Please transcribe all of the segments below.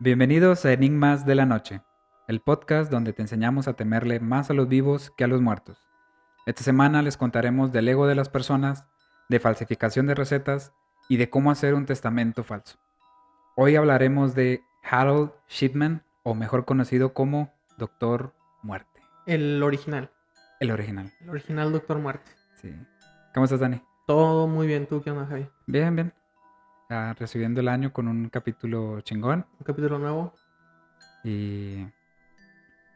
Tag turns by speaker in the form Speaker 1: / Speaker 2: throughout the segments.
Speaker 1: Bienvenidos a Enigmas de la Noche, el podcast donde te enseñamos a temerle más a los vivos que a los muertos. Esta semana les contaremos del ego de las personas, de falsificación de recetas y de cómo hacer un testamento falso. Hoy hablaremos de Harold Shipman, o mejor conocido como Doctor Muerte,
Speaker 2: El original.
Speaker 1: el original.
Speaker 2: El original Doctor Muerte.
Speaker 1: Sí. ¿Cómo estás, Dani?
Speaker 2: Todo muy bien. ¿Tú qué onda, Javi?
Speaker 1: Bien, bien. Recibiendo el año con un capítulo chingón
Speaker 2: Un capítulo nuevo.
Speaker 1: y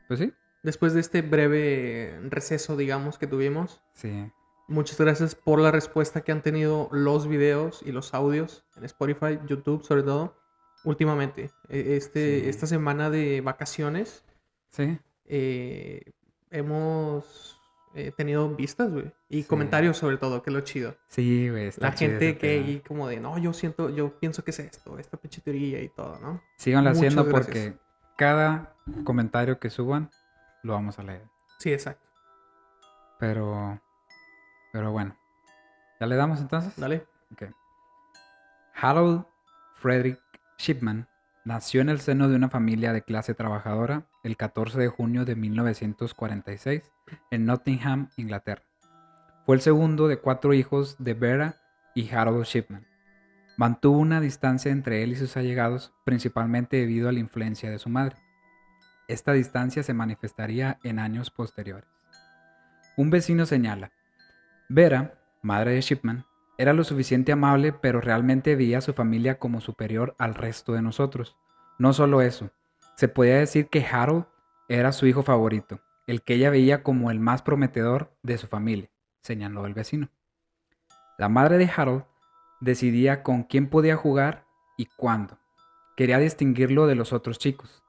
Speaker 1: pues sí,
Speaker 2: Después de este breve receso, digamos, que tuvimos,
Speaker 1: sí.
Speaker 2: muchas gracias por la respuesta que han tenido los videos y los audios en Spotify, YouTube sobre todo, últimamente.
Speaker 1: Sí.
Speaker 2: Esta semana de vacaciones
Speaker 1: Sí,
Speaker 2: eh, hemos tenido vistas, güey. Y
Speaker 1: sí.
Speaker 2: comentarios sobre todo, que es lo chido.
Speaker 1: Sí, güey, está
Speaker 2: La
Speaker 1: chido ese
Speaker 2: gente que
Speaker 1: pedo.
Speaker 2: ahí como de, no, yo pienso que es esto, esta pinche teoría y todo, ¿no?
Speaker 1: Síganlo
Speaker 2: Muchas
Speaker 1: haciendo
Speaker 2: gracias.
Speaker 1: porque cada comentario que suban lo vamos a leer.
Speaker 2: Sí, exacto.
Speaker 1: Pero, pero bueno, ¿ya le damos entonces?
Speaker 2: Dale.
Speaker 1: Ok. Harold Frederick Shipman nació en el seno de una familia de clase trabajadora el 14 de junio de 1946 en Nottingham, Inglaterra. Fue el segundo de 4 hijos de Vera y Harold Shipman. Mantuvo una distancia entre él y sus allegados, principalmente debido a la influencia de su madre. Esta distancia se manifestaría en años posteriores. Un vecino señala: Vera, madre de Shipman, era lo suficiente amable, pero realmente veía a su familia como superior al resto de nosotros. No solo eso, se podía decir que Harold era su hijo favorito, el que ella veía como el más prometedor de su familia, señaló el vecino. La madre de Harold decidía con quién podía jugar y cuándo. Quería distinguirlo de los otros chicos.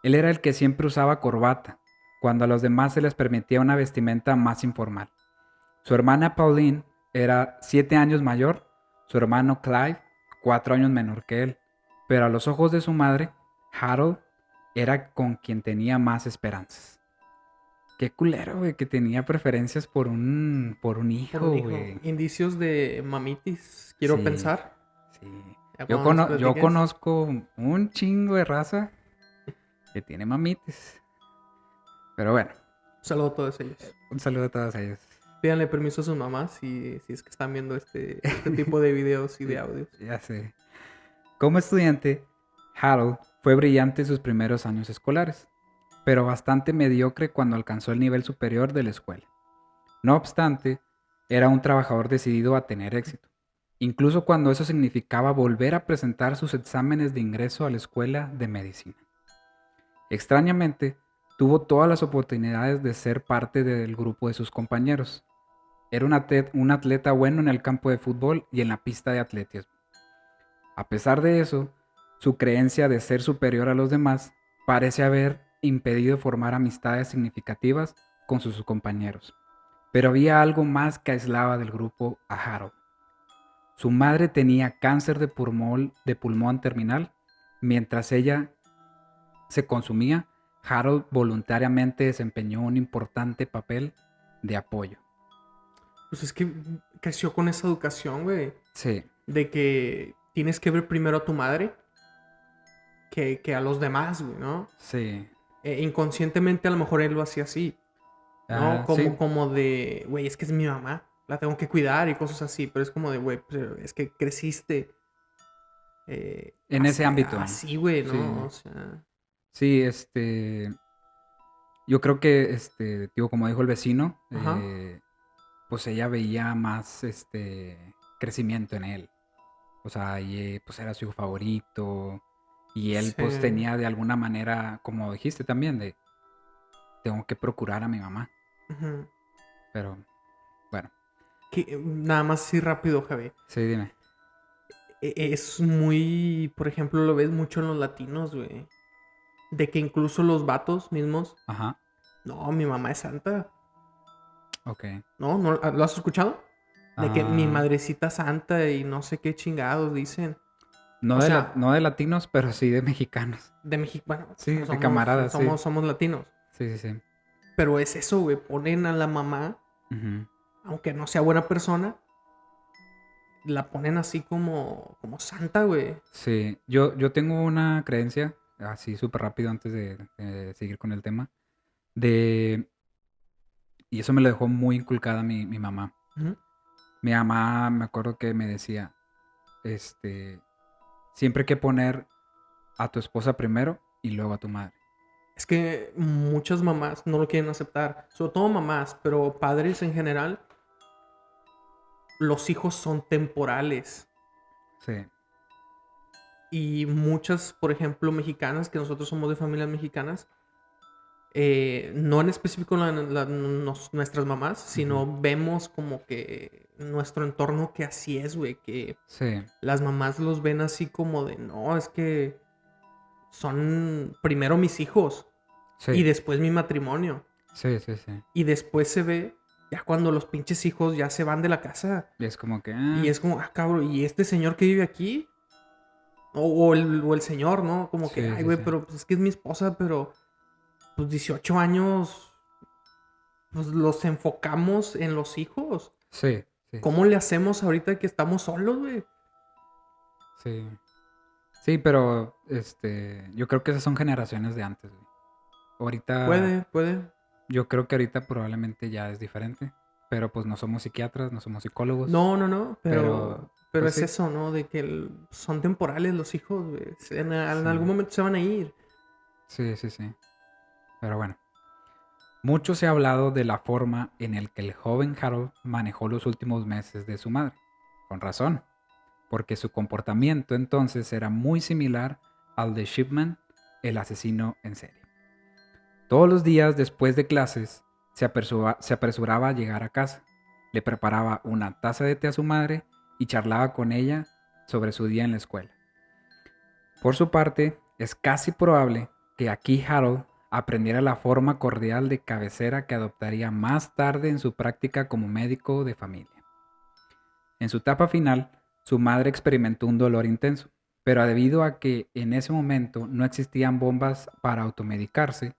Speaker 1: Él era el que siempre usaba corbata, cuando a los demás se les permitía una vestimenta más informal. Su hermana Pauline era 7 años mayor, su hermano Clive 4 años menor que él, pero a los ojos de su madre, Harold era con quien tenía más esperanzas. Qué culero, güey, que tenía preferencias por un
Speaker 2: Por un
Speaker 1: hijo,
Speaker 2: hijo.
Speaker 1: güey.
Speaker 2: Indicios de mamitis, quiero
Speaker 1: Sí,
Speaker 2: pensar.
Speaker 1: sí.
Speaker 2: Ya
Speaker 1: Yo,
Speaker 2: cuando nos
Speaker 1: yo
Speaker 2: platiques.
Speaker 1: conozco un chingo de raza que tiene mamites. Pero bueno,
Speaker 2: Un saludo a todos ellos.
Speaker 1: un saludo a todos ellos.
Speaker 2: Pídanle permiso a sus mamás si es que están viendo este tipo de videos y de audios.
Speaker 1: Ya sé. Como estudiante, Harold fue brillante en sus primeros años escolares, pero bastante mediocre cuando alcanzó el nivel superior de la escuela. No obstante, era un trabajador decidido a tener éxito, incluso cuando eso significaba volver a presentar sus exámenes de ingreso a la escuela de medicina. Extrañamente, tuvo todas las oportunidades de ser parte del grupo de sus compañeros. Era un atleta bueno en el campo de fútbol y en la pista de atletismo. A pesar de eso, su creencia de ser superior a los demás parece haber impedido formar amistades significativas con sus compañeros. Pero había algo más que aislaba del grupo a Harold. Su madre tenía cáncer de pulmón terminal. Mientras ella se consumía, Harold voluntariamente desempeñó un importante papel de apoyo.
Speaker 2: Pues es que creció con esa educación, güey.
Speaker 1: Sí,
Speaker 2: De que tienes que ver primero a tu madre que a los demás, güey, ¿no?
Speaker 1: sí.
Speaker 2: Inconscientemente a lo mejor él lo hacía así. ¿No?
Speaker 1: Sí,
Speaker 2: Como de, güey, es que es mi mamá, la tengo que cuidar y cosas así, pero es como de, güey, pero es que creciste
Speaker 1: en ese ámbito.
Speaker 2: así, güey, ¿no?
Speaker 1: Sí,
Speaker 2: O sea,
Speaker 1: sí, yo creo que, digo, como dijo el vecino,
Speaker 2: ajá,
Speaker 1: pues ella veía más, crecimiento en él. O sea, y pues era su hijo favorito. Y él
Speaker 2: sí,
Speaker 1: pues tenía de alguna manera, como dijiste también, de tengo que procurar a mi mamá.
Speaker 2: ujú.
Speaker 1: Pero bueno,
Speaker 2: Nada más así rápido, Javi.
Speaker 1: sí, dime.
Speaker 2: Es muy, por ejemplo, lo ves mucho en los latinos, güey. De que incluso los vatos mismos,
Speaker 1: Ajá,
Speaker 2: no, mi mamá es santa.
Speaker 1: ok.
Speaker 2: ¿No? ¿No lo has escuchado? De que mi
Speaker 1: Ah,
Speaker 2: madrecita santa y no sé qué chingados dicen.
Speaker 1: no
Speaker 2: O
Speaker 1: de,
Speaker 2: sea,
Speaker 1: no de latinos, pero sí de mexicanos.
Speaker 2: de México, bueno,
Speaker 1: Sí, de camaradas, sí.
Speaker 2: somos latinos.
Speaker 1: Sí, sí, sí.
Speaker 2: Pero es eso, güey, ponen a la mamá,
Speaker 1: Ujú.
Speaker 2: aunque no sea buena persona, la ponen así como santa, güey.
Speaker 1: Sí, yo tengo una creencia, así súper rápido antes de seguir con el tema, de, y eso me lo dejó muy inculcada mi mamá.
Speaker 2: Ujú.
Speaker 1: Mi mamá, me acuerdo que me decía, este, siempre hay que poner a tu esposa primero y luego a tu madre.
Speaker 2: Es que muchas mamás no lo quieren aceptar, sobre todo mamás, pero padres en general, los hijos son temporales.
Speaker 1: Sí,
Speaker 2: Y muchas, por ejemplo, mexicanas, que nosotros somos de familias mexicanas, no en específico nuestras mamás,
Speaker 1: ujú,
Speaker 2: sino vemos como que nuestro entorno que así es, güey, que
Speaker 1: sí,
Speaker 2: las mamás los ven así como de, no, es que son primero mis hijos y
Speaker 1: sí,
Speaker 2: después mi matrimonio.
Speaker 1: sí, sí, sí.
Speaker 2: Y después se ve ya cuando los pinches hijos ya se van de la casa.
Speaker 1: Y es como que,
Speaker 2: Y es como, ah, cabrón, ¿y este señor que vive aquí? O el señor, ¿no? Como que,
Speaker 1: sí,
Speaker 2: ay,
Speaker 1: sí,
Speaker 2: güey,
Speaker 1: sí,
Speaker 2: pero pues es que es mi esposa, pero pues 18 años, pues los enfocamos en los hijos.
Speaker 1: sí, sí,
Speaker 2: ¿Cómo le hacemos ahorita que estamos solos, güey?
Speaker 1: sí. Sí, pero yo creo que esas son generaciones de antes, güey. Ahorita,
Speaker 2: Puede.
Speaker 1: yo creo que ahorita probablemente ya es diferente, pero pues no somos psiquiatras, no somos psicólogos,
Speaker 2: No,
Speaker 1: pero
Speaker 2: pero
Speaker 1: pues
Speaker 2: es
Speaker 1: sí,
Speaker 2: eso, ¿no? De que son temporales los hijos, güey. En
Speaker 1: sí,
Speaker 2: algún momento se van a ir.
Speaker 1: sí, sí, sí. Pero bueno, mucho se ha hablado de la forma en el que el joven Harold manejó los últimos meses de su madre. Con razón, porque su comportamiento entonces era muy similar al de Shipman, el asesino en serie. Todos los días después de clases se apresuraba a llegar a casa, le preparaba una taza de té a su madre y charlaba con ella sobre su día en la escuela. Por su parte, es casi probable que aquí Harold aprendiera la forma cordial de cabecera que adoptaría más tarde en su práctica como médico de familia. En su etapa final, su madre experimentó un dolor intenso, pero debido a que en ese momento no existían bombas para automedicarse,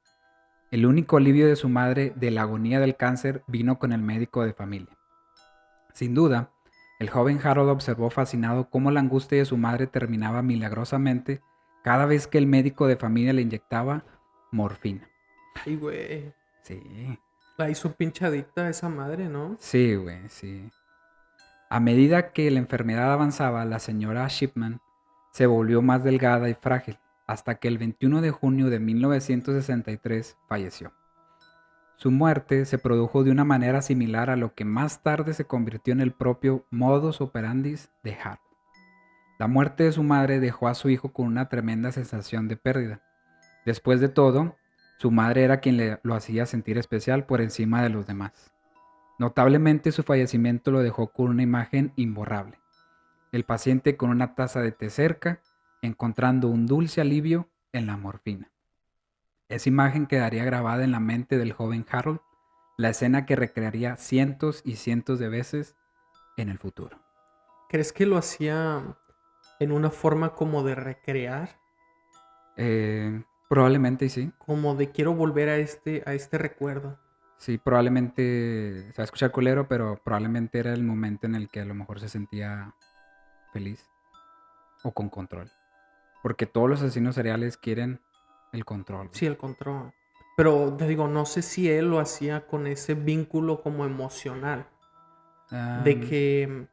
Speaker 1: el único alivio de su madre de la agonía del cáncer vino con el médico de familia. Sin duda, el joven Harold observó fascinado cómo la angustia de su madre terminaba milagrosamente cada vez que el médico de familia le inyectaba morfina.
Speaker 2: Ay, güey.
Speaker 1: Sí,
Speaker 2: La hizo pinche adicta a esa madre, ¿no?
Speaker 1: sí, güey, sí. A medida que la enfermedad avanzaba, la señora Shipman se volvió más delgada y frágil, hasta que el 21 de junio de 1963 falleció. Su muerte se produjo de una manera similar a lo que más tarde se convirtió en el propio modus operandi de Harold. La muerte de su madre dejó a su hijo con una tremenda sensación de pérdida. Después de todo, su madre era quien lo hacía sentir especial por encima de los demás. Notablemente su fallecimiento lo dejó con una imagen imborrable. El paciente con una taza de té cerca, encontrando un dulce alivio en la morfina. Esa imagen quedaría grabada en la mente del joven Harold, la escena que recrearía cientos y cientos de veces en el futuro.
Speaker 2: ¿Crees que lo hacía en una forma como de recrear?
Speaker 1: Probablemente sí.
Speaker 2: Como de quiero volver a este recuerdo.
Speaker 1: Sí, probablemente se va a escuchar culero, pero probablemente era el momento en el que a lo mejor se sentía feliz o con control. Porque todos los asesinos seriales quieren el control, güey.
Speaker 2: Sí, el control. Pero te digo, no sé si él lo hacía con ese vínculo como emocional. De
Speaker 1: Am,
Speaker 2: que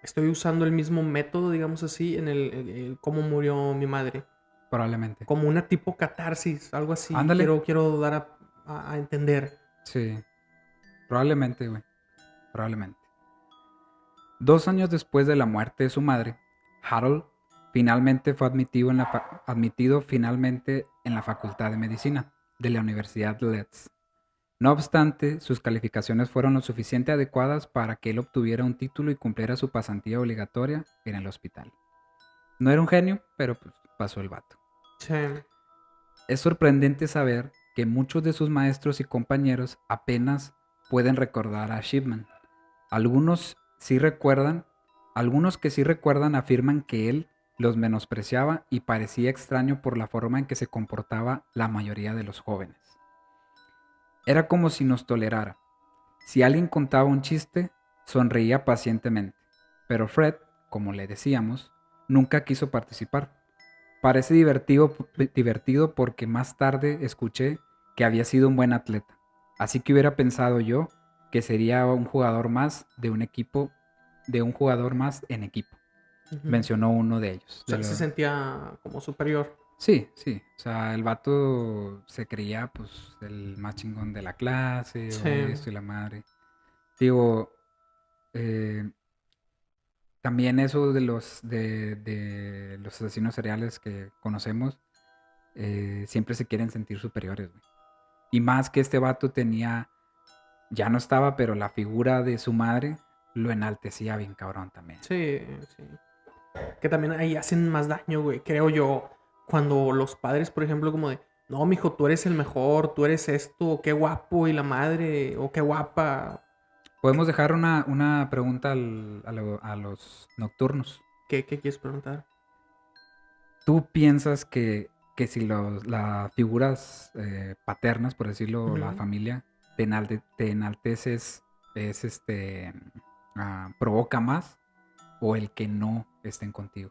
Speaker 2: estoy usando el mismo método, digamos así, en el cómo murió mi madre.
Speaker 1: Probablemente.
Speaker 2: Como una tipo catarsis, algo así.
Speaker 1: Ándale.
Speaker 2: Quiero dar a entender.
Speaker 1: Sí, probablemente, güey. Probablemente. 2 años después de la muerte de su madre, Harold finalmente fue admitido finalmente en la Facultad de Medicina de la Universidad de Leeds. No obstante, sus calificaciones fueron lo suficiente adecuadas para que él obtuviera un título y cumpliera su pasantía obligatoria en el hospital. No era un genio, pero pues pasó el vato.
Speaker 2: Sí.
Speaker 1: Es sorprendente saber que muchos de sus maestros y compañeros apenas pueden recordar a Shipman. Algunos sí recuerdan, algunos que sí recuerdan afirman que él los menospreciaba y parecía extraño por la forma en que se comportaba la mayoría de los jóvenes. Era como si nos tolerara. Si alguien contaba un chiste, sonreía pacientemente, pero Fred, como le decíamos, nunca quiso participar. Parece divertido porque más tarde escuché que había sido un buen atleta. Así que hubiera pensado yo que sería un jugador más de un equipo, de un jugador más en equipo.
Speaker 2: Ujú.
Speaker 1: Mencionó uno de ellos.
Speaker 2: O sea, se sentía como superior.
Speaker 1: Sí, sí. O sea, el vato se creía pues el más chingón de la clase o
Speaker 2: Sí.
Speaker 1: esto y la madre. Digo, eh, también eso de los asesinos seriales que conocemos, siempre se quieren sentir superiores, güey. Y más que este vato tenía, ya no estaba, pero la figura de su madre lo enaltecía bien cabrón también.
Speaker 2: Sí, sí. Que también ahí hacen más daño, güey, creo yo. Cuando los padres, por ejemplo, como de, no, mijo, tú eres el mejor, tú eres esto, qué guapo, y la madre, o qué guapa.
Speaker 1: Podemos dejar una pregunta a los nocturnos.
Speaker 2: ¿Qué quieres preguntar?
Speaker 1: ¿Tú piensas que si las figuras paternas, por decirlo, la
Speaker 2: Ujú.
Speaker 1: familia, te enalteces, provoca más o el que no estén contigo?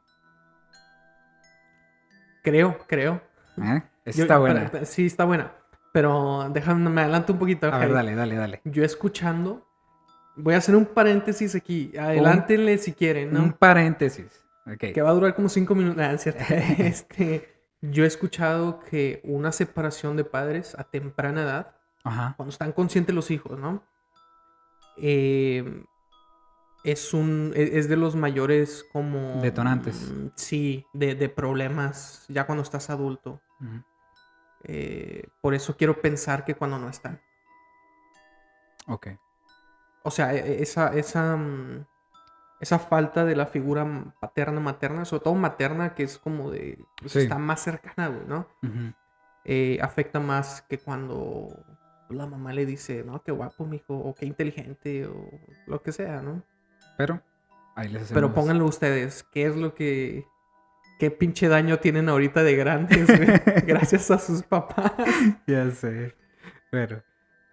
Speaker 2: Creo.
Speaker 1: ¿Eh? Esa está buena.
Speaker 2: Sí, está buena. Pero déjame, me adelanto un poquito,
Speaker 1: A ver,
Speaker 2: Javi.
Speaker 1: dale.
Speaker 2: Yo escuchando, voy a hacer un paréntesis aquí.
Speaker 1: Un,
Speaker 2: Adelántenle si quieren,
Speaker 1: un
Speaker 2: ¿no?
Speaker 1: paréntesis. Ok.
Speaker 2: Que va a durar como 5 minutos. Ah, es cierto. Yo he escuchado que una separación de padres a temprana edad,
Speaker 1: Ajá.
Speaker 2: cuando están conscientes los hijos, ¿no? Eh, es de los mayores como,
Speaker 1: Detonantes.
Speaker 2: sí, de problemas ya cuando estás adulto.
Speaker 1: Ujú.
Speaker 2: Por eso quiero pensar que cuando no están.
Speaker 1: Ok.
Speaker 2: O sea, esa falta de la figura paterna, materna, sobre todo materna, que es como de, pues
Speaker 1: Sí.
Speaker 2: está más cercana, güey, ¿no?
Speaker 1: Ujú.
Speaker 2: Afecta más que cuando la mamá le dice, no, qué guapo, mijo, o qué inteligente, o lo que sea, ¿no?
Speaker 1: Pero ahí les
Speaker 2: Pero
Speaker 1: hacemos.
Speaker 2: pónganlo ustedes, qué pinche daño tienen ahorita de grandes, güey, gracias a sus papás.
Speaker 1: Ya sé. Pero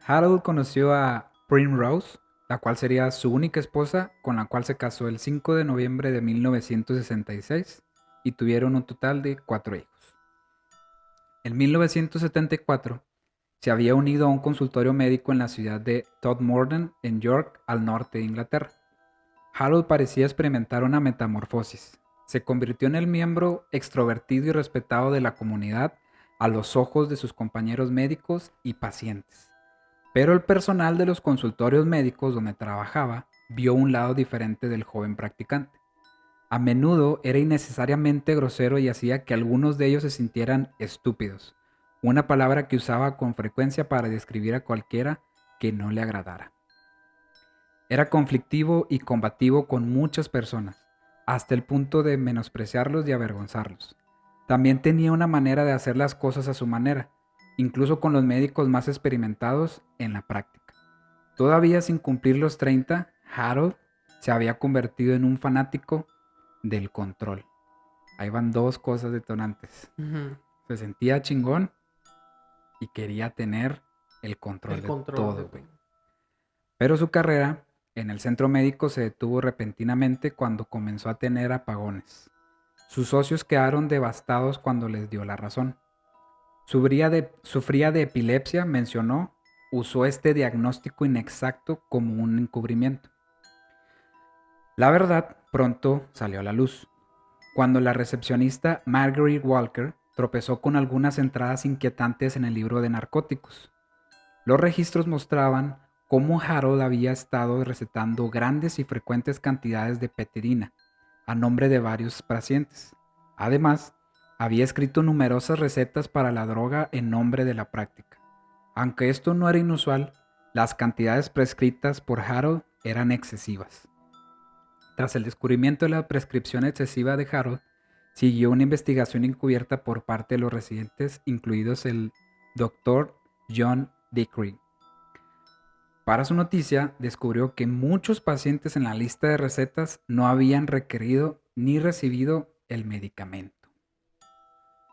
Speaker 1: Harold conoció a Primrose, la cual sería su única esposa, con la cual se casó el 5 de noviembre de 1966 y tuvieron un total de 4 hijos. En 1974 se había unido a un consultorio médico en la ciudad de Todmorden, en York, al norte de Inglaterra. Harold parecía experimentar una metamorfosis. Se convirtió en el miembro extrovertido y respetado de la comunidad a los ojos de sus compañeros médicos y pacientes. Pero el personal de los consultorios médicos donde trabajaba vio un lado diferente del joven practicante. A menudo era innecesariamente grosero y hacía que algunos de ellos se sintieran estúpidos, una palabra que usaba con frecuencia para describir a cualquiera que no le agradara. Era conflictivo y combativo con muchas personas, hasta el punto de menospreciarlos y avergonzarlos. También tenía una manera de hacer las cosas a su manera, incluso con los médicos más experimentados en la práctica. Todavía sin cumplir los 30, Harold se había convertido en un fanático del control. Ahí van dos cosas detonantes.
Speaker 2: Ujú.
Speaker 1: Se sentía chingón y quería tener el control
Speaker 2: El
Speaker 1: de
Speaker 2: control de
Speaker 1: todo,
Speaker 2: todo.
Speaker 1: güey. Pero su carrera en el centro médico se detuvo repentinamente cuando comenzó a tener apagones. Sus socios quedaron devastados cuando les dio la razón. Sufría de epilepsia, mencionó, usó este diagnóstico inexacto como un encubrimiento. La verdad pronto salió a la luz, cuando la recepcionista Marguerite Walker tropezó con algunas entradas inquietantes en el libro de narcóticos. Los registros mostraban cómo Harold había estado recetando grandes y frecuentes cantidades de petirina a nombre de varios pacientes. Además, había escrito numerosas recetas para la droga en nombre de la práctica. Aunque esto no era inusual, las cantidades prescritas por Harold eran excesivas. Tras el descubrimiento de la prescripción excesiva de Harold, siguió una investigación encubierta por parte de los residentes, incluidos el Dr. John Dickery. Para su noticia, descubrió que muchos pacientes en la lista de recetas no habían requerido ni recibido el medicamento.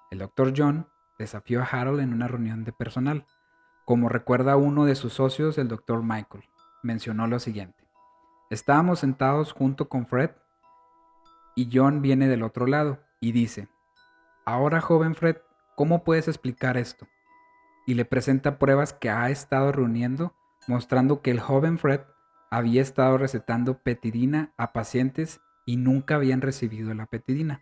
Speaker 1: El Dr. John desafió a Harold en una reunión de personal. Como recuerda uno de sus socios, el Dr. Michael, mencionó lo siguiente. Estábamos sentados junto con Fred y John viene del otro lado y dice, Ahora, joven Fred, ¿cómo puedes explicar esto? Y le presenta pruebas que ha estado reuniendo, mostrando que el joven Fred había estado recetando petidina a pacientes y nunca habían recibido la petidina.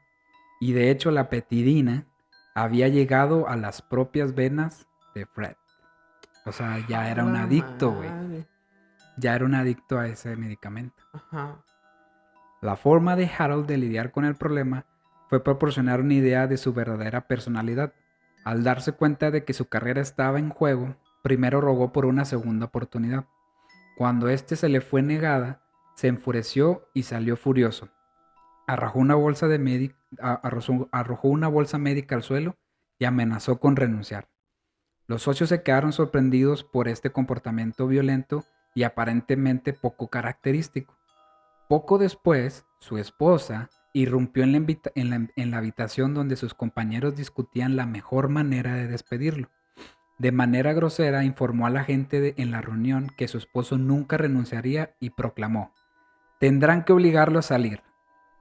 Speaker 1: Y de hecho la petidina había llegado a las propias venas de Fred. O sea, ya
Speaker 2: A
Speaker 1: era un
Speaker 2: la
Speaker 1: adicto, güey.
Speaker 2: madre.
Speaker 1: Ya era un adicto a ese medicamento.
Speaker 2: Ajá.
Speaker 1: La forma de Harold de lidiar con el problema fue proporcionar una idea de su verdadera personalidad. Al darse cuenta de que su carrera estaba en juego, primero rogó por una segunda oportunidad. Cuando éste se le fue negada, se enfureció y salió furioso. Arrojó una bolsa médica al suelo y amenazó con renunciar. Los socios se quedaron sorprendidos por este comportamiento violento y aparentemente poco característico. Poco después, su esposa irrumpió en la habitación donde sus compañeros discutían la mejor manera de despedirlo. De manera grosera informó a la gente en la reunión que su esposo nunca renunciaría y proclamó: "Tendrán que obligarlo a salir",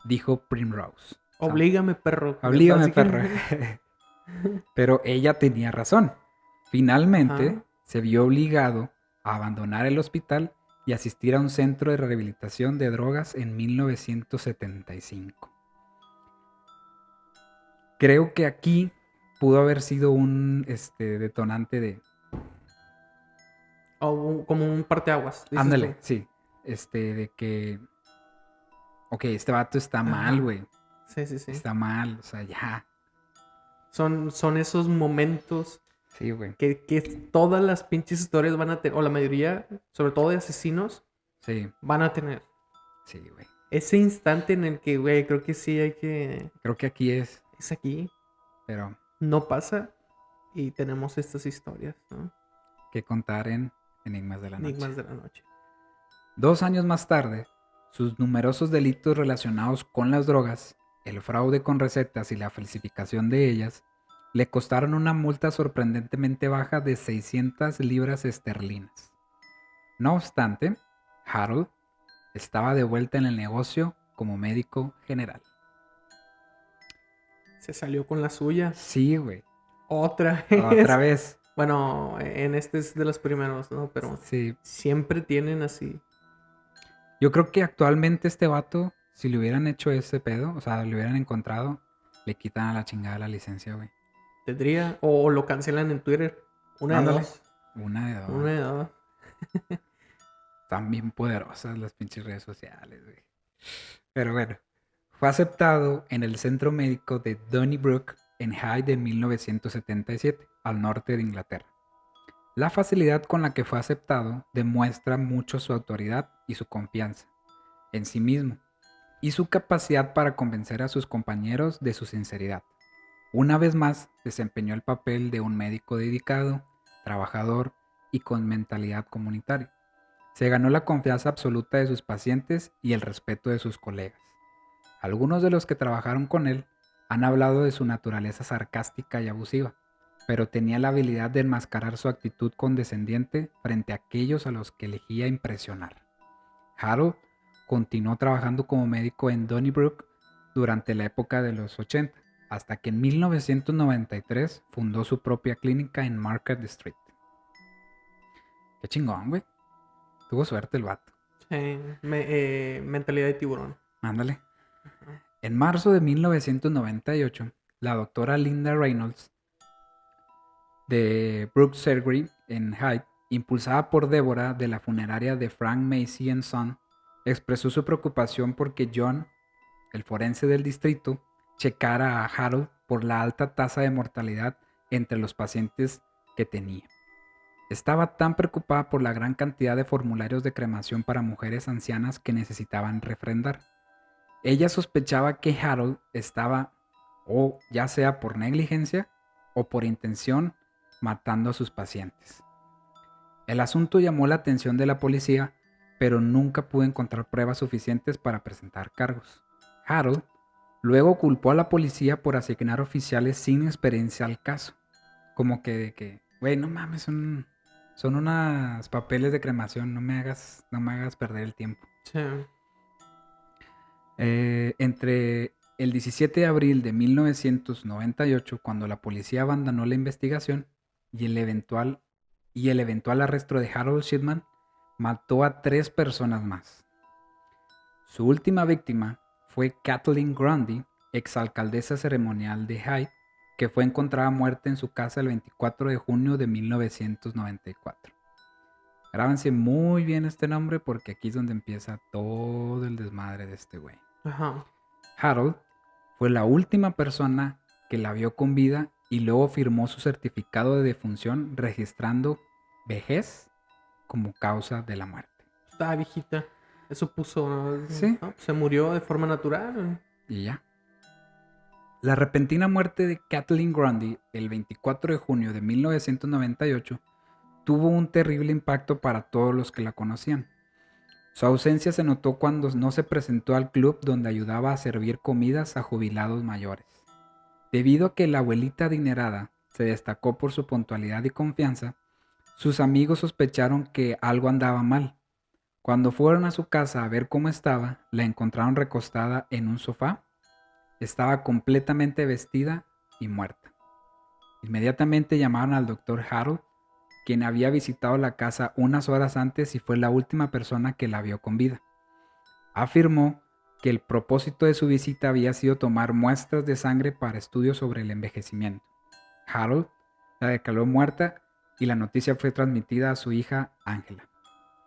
Speaker 1: dijo Primrose. O sea,
Speaker 2: Oblígame, perro.
Speaker 1: oblígame, perro.
Speaker 2: Básicamente.
Speaker 1: Pero ella tenía razón. Finalmente,
Speaker 2: Ajá.
Speaker 1: se vio obligado a abandonar el hospital y asistir a un centro de rehabilitación de drogas en 1975. Creo que aquí pudo haber sido un detonante de...
Speaker 2: Como un parteaguas, dices tú.
Speaker 1: Ándale, sí. De que... Ok, este vato está mal,
Speaker 2: Ajá.
Speaker 1: güey.
Speaker 2: Sí, sí, sí.
Speaker 1: Está mal, o sea, ya.
Speaker 2: Son esos momentos
Speaker 1: Sí, güey.
Speaker 2: que todas las pinches historias van a tener, o la mayoría, sobre todo de asesinos,
Speaker 1: Sí,
Speaker 2: van a tener.
Speaker 1: sí, güey.
Speaker 2: Ese instante en el que, güey, creo que sí hay que...
Speaker 1: Creo que aquí es,
Speaker 2: Es aquí,
Speaker 1: pero
Speaker 2: no pasa y tenemos estas historias, ¿no?
Speaker 1: que contar en Enigmas de la Noche.
Speaker 2: Enigmas de la noche.
Speaker 1: 2 años más tarde, sus numerosos delitos relacionados con las drogas, el fraude con recetas y la falsificación de ellas, le costaron una multa sorprendentemente baja de 600 libras esterlinas. No obstante, Harold estaba de vuelta en el negocio como médico general.
Speaker 2: Se salió con la suya.
Speaker 1: Sí, güey.
Speaker 2: Otra
Speaker 1: Otra
Speaker 2: vez.
Speaker 1: vez.
Speaker 2: Bueno, en este es de los primeros, ¿no? Pero
Speaker 1: Sí.
Speaker 2: siempre tienen así.
Speaker 1: Yo creo que actualmente este vato, si le hubieran hecho ese pedo, o sea, le hubieran encontrado, le quitan a la chingada la licencia, güey.
Speaker 2: Tendría. O lo cancelan en Twitter. Una de
Speaker 1: Ándale.
Speaker 2: dos.
Speaker 1: Una de dos.
Speaker 2: Una de dos.
Speaker 1: Están bien poderosas las pinches redes sociales, güey. Pero bueno, fue aceptado en el centro médico de Donnybrook en Hyde en 1977, al norte de Inglaterra. La facilidad con la que fue aceptado demuestra mucho su autoridad y su confianza en sí mismo, y su capacidad para convencer a sus compañeros de su sinceridad. Una vez más, desempeñó el papel de un médico dedicado, trabajador y con mentalidad comunitaria. Se ganó la confianza absoluta de sus pacientes y el respeto de sus colegas. Algunos de los que trabajaron con él han hablado de su naturaleza sarcástica y abusiva, pero tenía la habilidad de enmascarar su actitud condescendiente frente a aquellos a los que elegía impresionar. Harold continuó trabajando como médico en Donnybrook durante la época de los 80, hasta que en 1993 fundó su propia clínica en Market Street. Qué chingón, güey. Tuvo suerte el vato.
Speaker 2: Sí, mentalidad de tiburón.
Speaker 1: Ándale.
Speaker 2: Ajá.
Speaker 1: En marzo de 1998, la doctora Linda Reynolds de Brooke Surgery en Hyde, impulsada por Deborah de la funeraria de Frank Macy Son, expresó su preocupación porque John, el forense del distrito, checara a Harold por la alta tasa de mortalidad entre los pacientes que tenía. Estaba tan preocupada por la gran cantidad de formularios de cremación para mujeres ancianas que necesitaban refrendar. Ella sospechaba que Harold estaba, o ya sea por negligencia o por intención, matando a sus pacientes. El asunto llamó la atención de la policía, pero nunca pudo encontrar pruebas suficientes para presentar cargos. Harold luego culpó a la policía por asignar oficiales sin experiencia al caso. Como que de que, güey, no mames, son unos papeles de cremación, no me hagas perder el tiempo.
Speaker 2: Sí.
Speaker 1: Entre El 17 de abril de 1998, cuando la policía abandonó la investigación y el eventual arresto de Harold Shipman, mató a 3 personas más. Su última víctima fue Kathleen Grundy, exalcaldesa ceremonial de Hyde, que fue encontrada muerta en su casa el 24 de junio de 1994. Grábense muy bien este nombre porque aquí es donde empieza todo el desmadre de este güey.
Speaker 2: Ajá.
Speaker 1: Harold fue la última persona que la vio con vida y luego firmó su certificado de defunción registrando vejez como causa de la muerte.
Speaker 2: Estaba viejita. Eso puso, ¿no?
Speaker 1: Sí.
Speaker 2: Se murió de forma natural.
Speaker 1: Y ya. La repentina muerte de Kathleen Grundy el 24 de junio de 1998 tuvo un terrible impacto para todos los que la conocían. Su ausencia se notó cuando no se presentó al club donde ayudaba a servir comidas a jubilados mayores. Debido a que la abuelita adinerada se destacó por su puntualidad y confianza, sus amigos sospecharon que algo andaba mal. Cuando fueron a su casa a ver cómo estaba, la encontraron recostada en un sofá. Estaba completamente vestida y muerta. Inmediatamente llamaron al doctor Harold, quien había visitado la casa unas horas antes y fue la última persona que la vio con vida. Afirmó que el propósito de su visita había sido tomar muestras de sangre para estudios sobre el envejecimiento. Harold la declaró muerta y la noticia fue transmitida a su hija Angela.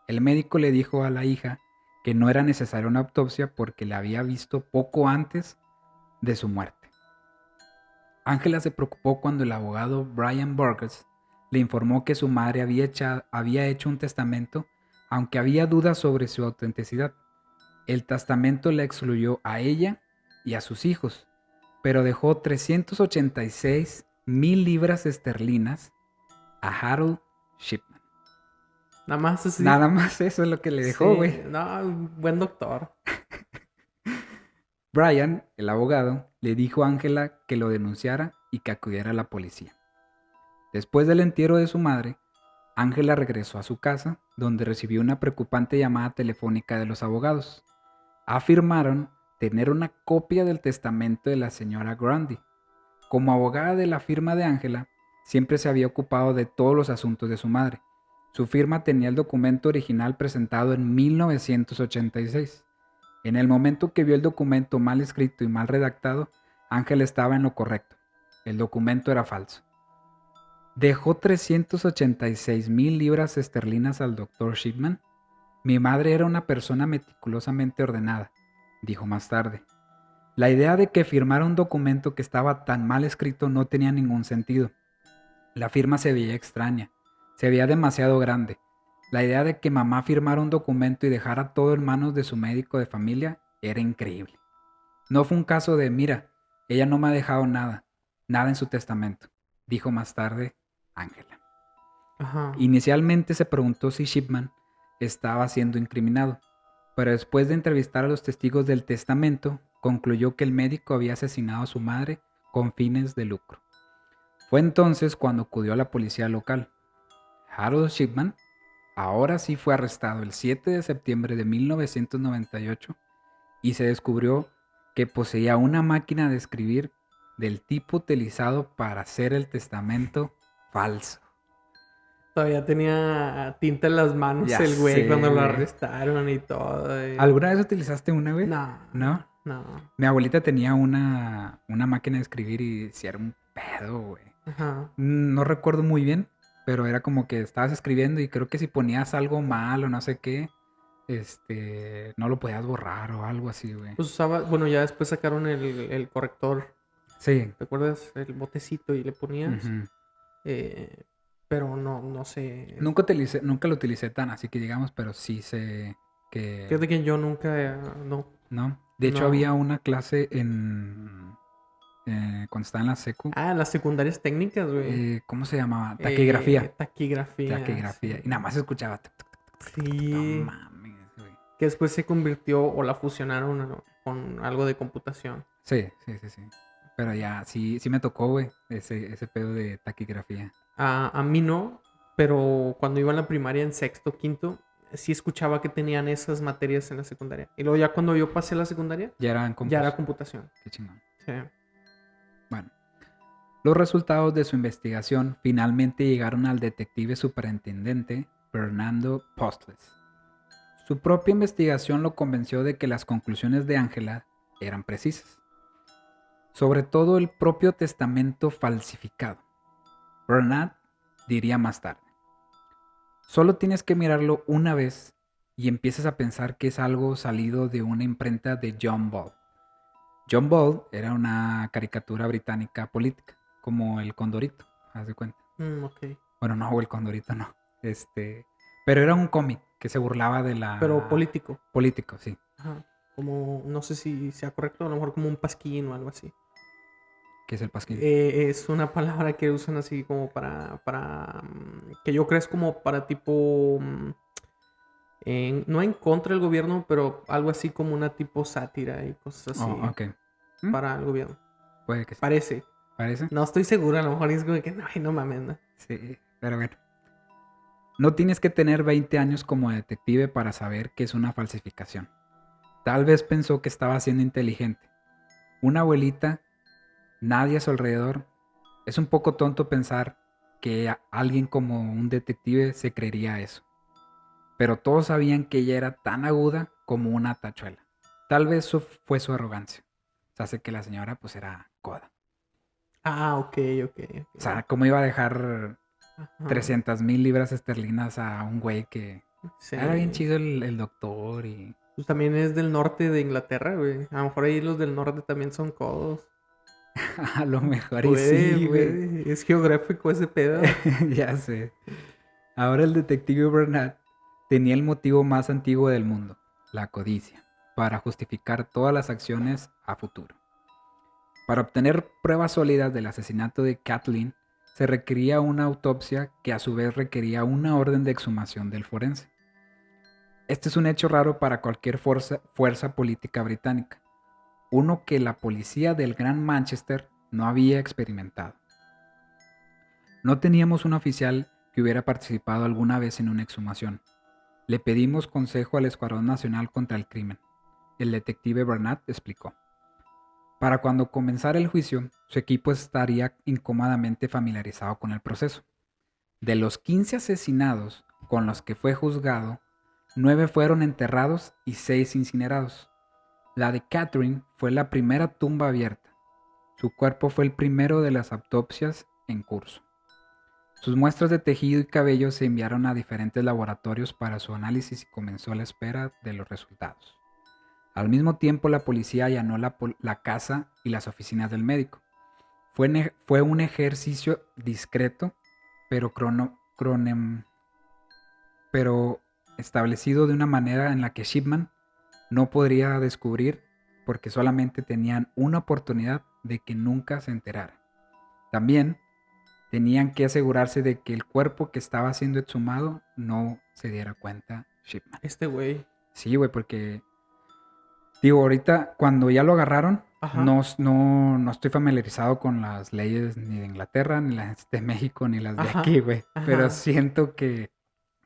Speaker 1: El médico le dijo a la hija que no era necesaria una autopsia porque la había visto poco antes de su muerte. Angela se preocupó cuando el abogado Brian Burgess le informó que su madre había hecho un testamento, aunque había dudas sobre su autenticidad. El testamento la excluyó a ella y a sus hijos, pero dejó 386,000 libras esterlinas a Harold Shipman.
Speaker 2: Nada más así.
Speaker 1: Nada más eso es lo que le dejó, güey.
Speaker 2: Sí, no, buen doctor.
Speaker 1: Brian, el abogado, le dijo a Angela que lo denunciara y que acudiera a la policía. Después del entierro de su madre, Angela regresó a su casa, donde recibió una preocupante llamada telefónica de los abogados. Afirmaron tener una copia del testamento de la señora Grundy. Como abogada de la firma de Angela, siempre se había ocupado de todos los asuntos de su madre. Su firma tenía el documento original presentado en 1986. En el momento que vio el documento mal escrito y mal redactado, Ángela estaba en lo correcto. El documento era falso. Dejó 386,000 libras esterlinas al Dr. Shipman. Mi madre era una persona meticulosamente ordenada, dijo más tarde. La idea de que firmara un documento que estaba tan mal escrito no tenía ningún sentido. La firma se veía extraña, se veía demasiado grande. La idea de que mamá firmara un documento y dejara todo en manos de su médico de familia era increíble. No fue un caso de, mira, ella no me ha dejado nada en su testamento, dijo más tarde Ángela.
Speaker 2: Ajá.
Speaker 1: Inicialmente se preguntó si Shipman estaba siendo incriminado, pero después de entrevistar a los testigos del testamento, concluyó que el médico había asesinado a su madre con fines de lucro. Fue entonces cuando acudió a la policía local. Harold Shipman ahora sí fue arrestado el 7 de septiembre de 1998 y se descubrió que poseía una máquina de escribir del tipo utilizado para hacer el testamento falso.
Speaker 2: Todavía tenía tinta en las manos
Speaker 1: Ya
Speaker 2: el güey
Speaker 1: sé,
Speaker 2: cuando lo
Speaker 1: güey.
Speaker 2: arrestaron y todo.
Speaker 1: ¿Alguna vez utilizaste una, güey?
Speaker 2: No.
Speaker 1: ¿No?
Speaker 2: No.
Speaker 1: Mi abuelita tenía una máquina de escribir y sí era un pedo, güey.
Speaker 2: Ajá.
Speaker 1: No recuerdo muy bien, pero era como que estabas escribiendo y creo que si ponías algo mal o no sé qué, no lo podías borrar o algo así, güey.
Speaker 2: Pues usaba, bueno, ya después sacaron el corrector.
Speaker 1: Sí.
Speaker 2: ¿Te acuerdas? El botecito y le ponías.
Speaker 1: Ujú.
Speaker 2: Pero no sé.
Speaker 1: Nunca lo utilicé tan así que digamos, pero sí sé que...
Speaker 2: Fíjate que yo nunca, no.
Speaker 1: ¿No? De hecho,
Speaker 2: No.
Speaker 1: había una clase cuando estaba en la secu.
Speaker 2: Ah, las secundarias técnicas, güey.
Speaker 1: ¿Cómo se llamaba? Taquigrafía.
Speaker 2: Taquigrafía.
Speaker 1: Taquigrafía.
Speaker 2: Sí.
Speaker 1: Y nada más se escuchaba. Tuc, tuc, tuc, tuc, tuc.
Speaker 2: Sí.
Speaker 1: No mames, güey.
Speaker 2: Que después se convirtió o la fusionaron, ¿no?, con algo de computación.
Speaker 1: Sí. Pero ya, sí me tocó, güey, ese pedo de taquigrafía.
Speaker 2: A mí no, pero cuando iba en la primaria en sexto, quinto, sí escuchaba que tenían esas materias en la secundaria. Y luego ya cuando yo pasé la secundaria,
Speaker 1: Ya eran
Speaker 2: ya era
Speaker 1: computación.
Speaker 2: computación.
Speaker 1: Qué chingón.
Speaker 2: Sí.
Speaker 1: Bueno, los resultados de su investigación finalmente llegaron al detective superintendente Fernando Postles. Su propia investigación lo convenció de que las conclusiones de Angela eran precisas. Sobre todo el propio testamento falsificado. Bernard diría más tarde: solo tienes que mirarlo una vez y empiezas a pensar que es algo salido de una imprenta de John Ball. John Ball era una caricatura británica política, como el Condorito, haz de cuenta.
Speaker 2: Ok.
Speaker 1: Bueno, no, el Condorito no. Pero era un cómic que se burlaba de
Speaker 2: Pero
Speaker 1: la...
Speaker 2: político.
Speaker 1: Político, sí.
Speaker 2: Ajá. Como, no sé si sea correcto, a lo mejor como un pasquín o algo así.
Speaker 1: ¿Qué es el pasquín?
Speaker 2: Es una palabra que usan así como que yo creo es como para tipo, no en contra del gobierno, pero algo así como una tipo sátira y cosas
Speaker 1: Oh,
Speaker 2: así
Speaker 1: ok. ¿Mm?
Speaker 2: para el gobierno.
Speaker 1: Puede que sí.
Speaker 2: Parece.
Speaker 1: ¿Parece?
Speaker 2: No estoy seguro, a lo mejor es como que no, ay, no mames, ¿no?
Speaker 1: Sí, pero bueno. No tienes que tener 20 años como detective para saber que es una falsificación. Tal vez pensó que estaba siendo inteligente. Una abuelita, nadie a su alrededor. Es un poco tonto pensar que alguien como un detective se creería eso. Pero todos sabían que ella era tan aguda como una tachuela. Tal vez eso fue su arrogancia. O sea, hace que la señora pues era coda.
Speaker 2: Ah, ok, ok,
Speaker 1: O sea,
Speaker 2: ok.
Speaker 1: ¿cómo iba a dejar
Speaker 2: Ajá.
Speaker 1: 300,000 libras esterlinas a un güey que era bien
Speaker 2: Sí.
Speaker 1: chido el doctor y...
Speaker 2: Pues también es del norte de Inglaterra, güey. A lo mejor ahí los del norte también son codos.
Speaker 1: A lo mejor y
Speaker 2: Puede,
Speaker 1: sí, güey.
Speaker 2: puede. Es geográfico ese pedo.
Speaker 1: Ya sé. Ahora el detective Bernard tenía el motivo más antiguo del mundo, la codicia, para justificar todas las acciones a futuro. Para obtener pruebas sólidas del asesinato de Kathleen, se requería una autopsia que a su vez requería una orden de exhumación del forense. Este es un hecho raro para cualquier fuerza política británica, uno que la policía del Gran Manchester no había experimentado. No teníamos un oficial que hubiera participado alguna vez en una exhumación. Le pedimos consejo al Escuadrón Nacional contra el Crimen. El detective Bernard explicó. Para cuando comenzara el juicio, su equipo estaría incómodamente familiarizado con el proceso. De los 15 asesinados con los que fue juzgado, 9 fueron enterrados y 6 incinerados. La de Catherine fue la primera tumba abierta. Su cuerpo fue el primero de las autopsias en curso. Sus muestras de tejido y cabello se enviaron a diferentes laboratorios para su análisis y comenzó la espera de los resultados. Al mismo tiempo, la policía allanó la casa y las oficinas del médico. Fue un ejercicio discreto, pero, pero establecido de una manera en la que Shipman no podría descubrir porque solamente tenían una oportunidad de que nunca se enterara. También tenían que asegurarse de que el cuerpo que estaba siendo exhumado no se diera cuenta Shipman.
Speaker 2: Este güey.
Speaker 1: Sí, güey, porque digo, ahorita cuando ya lo agarraron,
Speaker 2: Ajá.
Speaker 1: no estoy familiarizado con las leyes ni de Inglaterra, ni las de México, ni las de aquí,
Speaker 2: Ajá.
Speaker 1: güey. Pero
Speaker 2: Ajá.
Speaker 1: siento que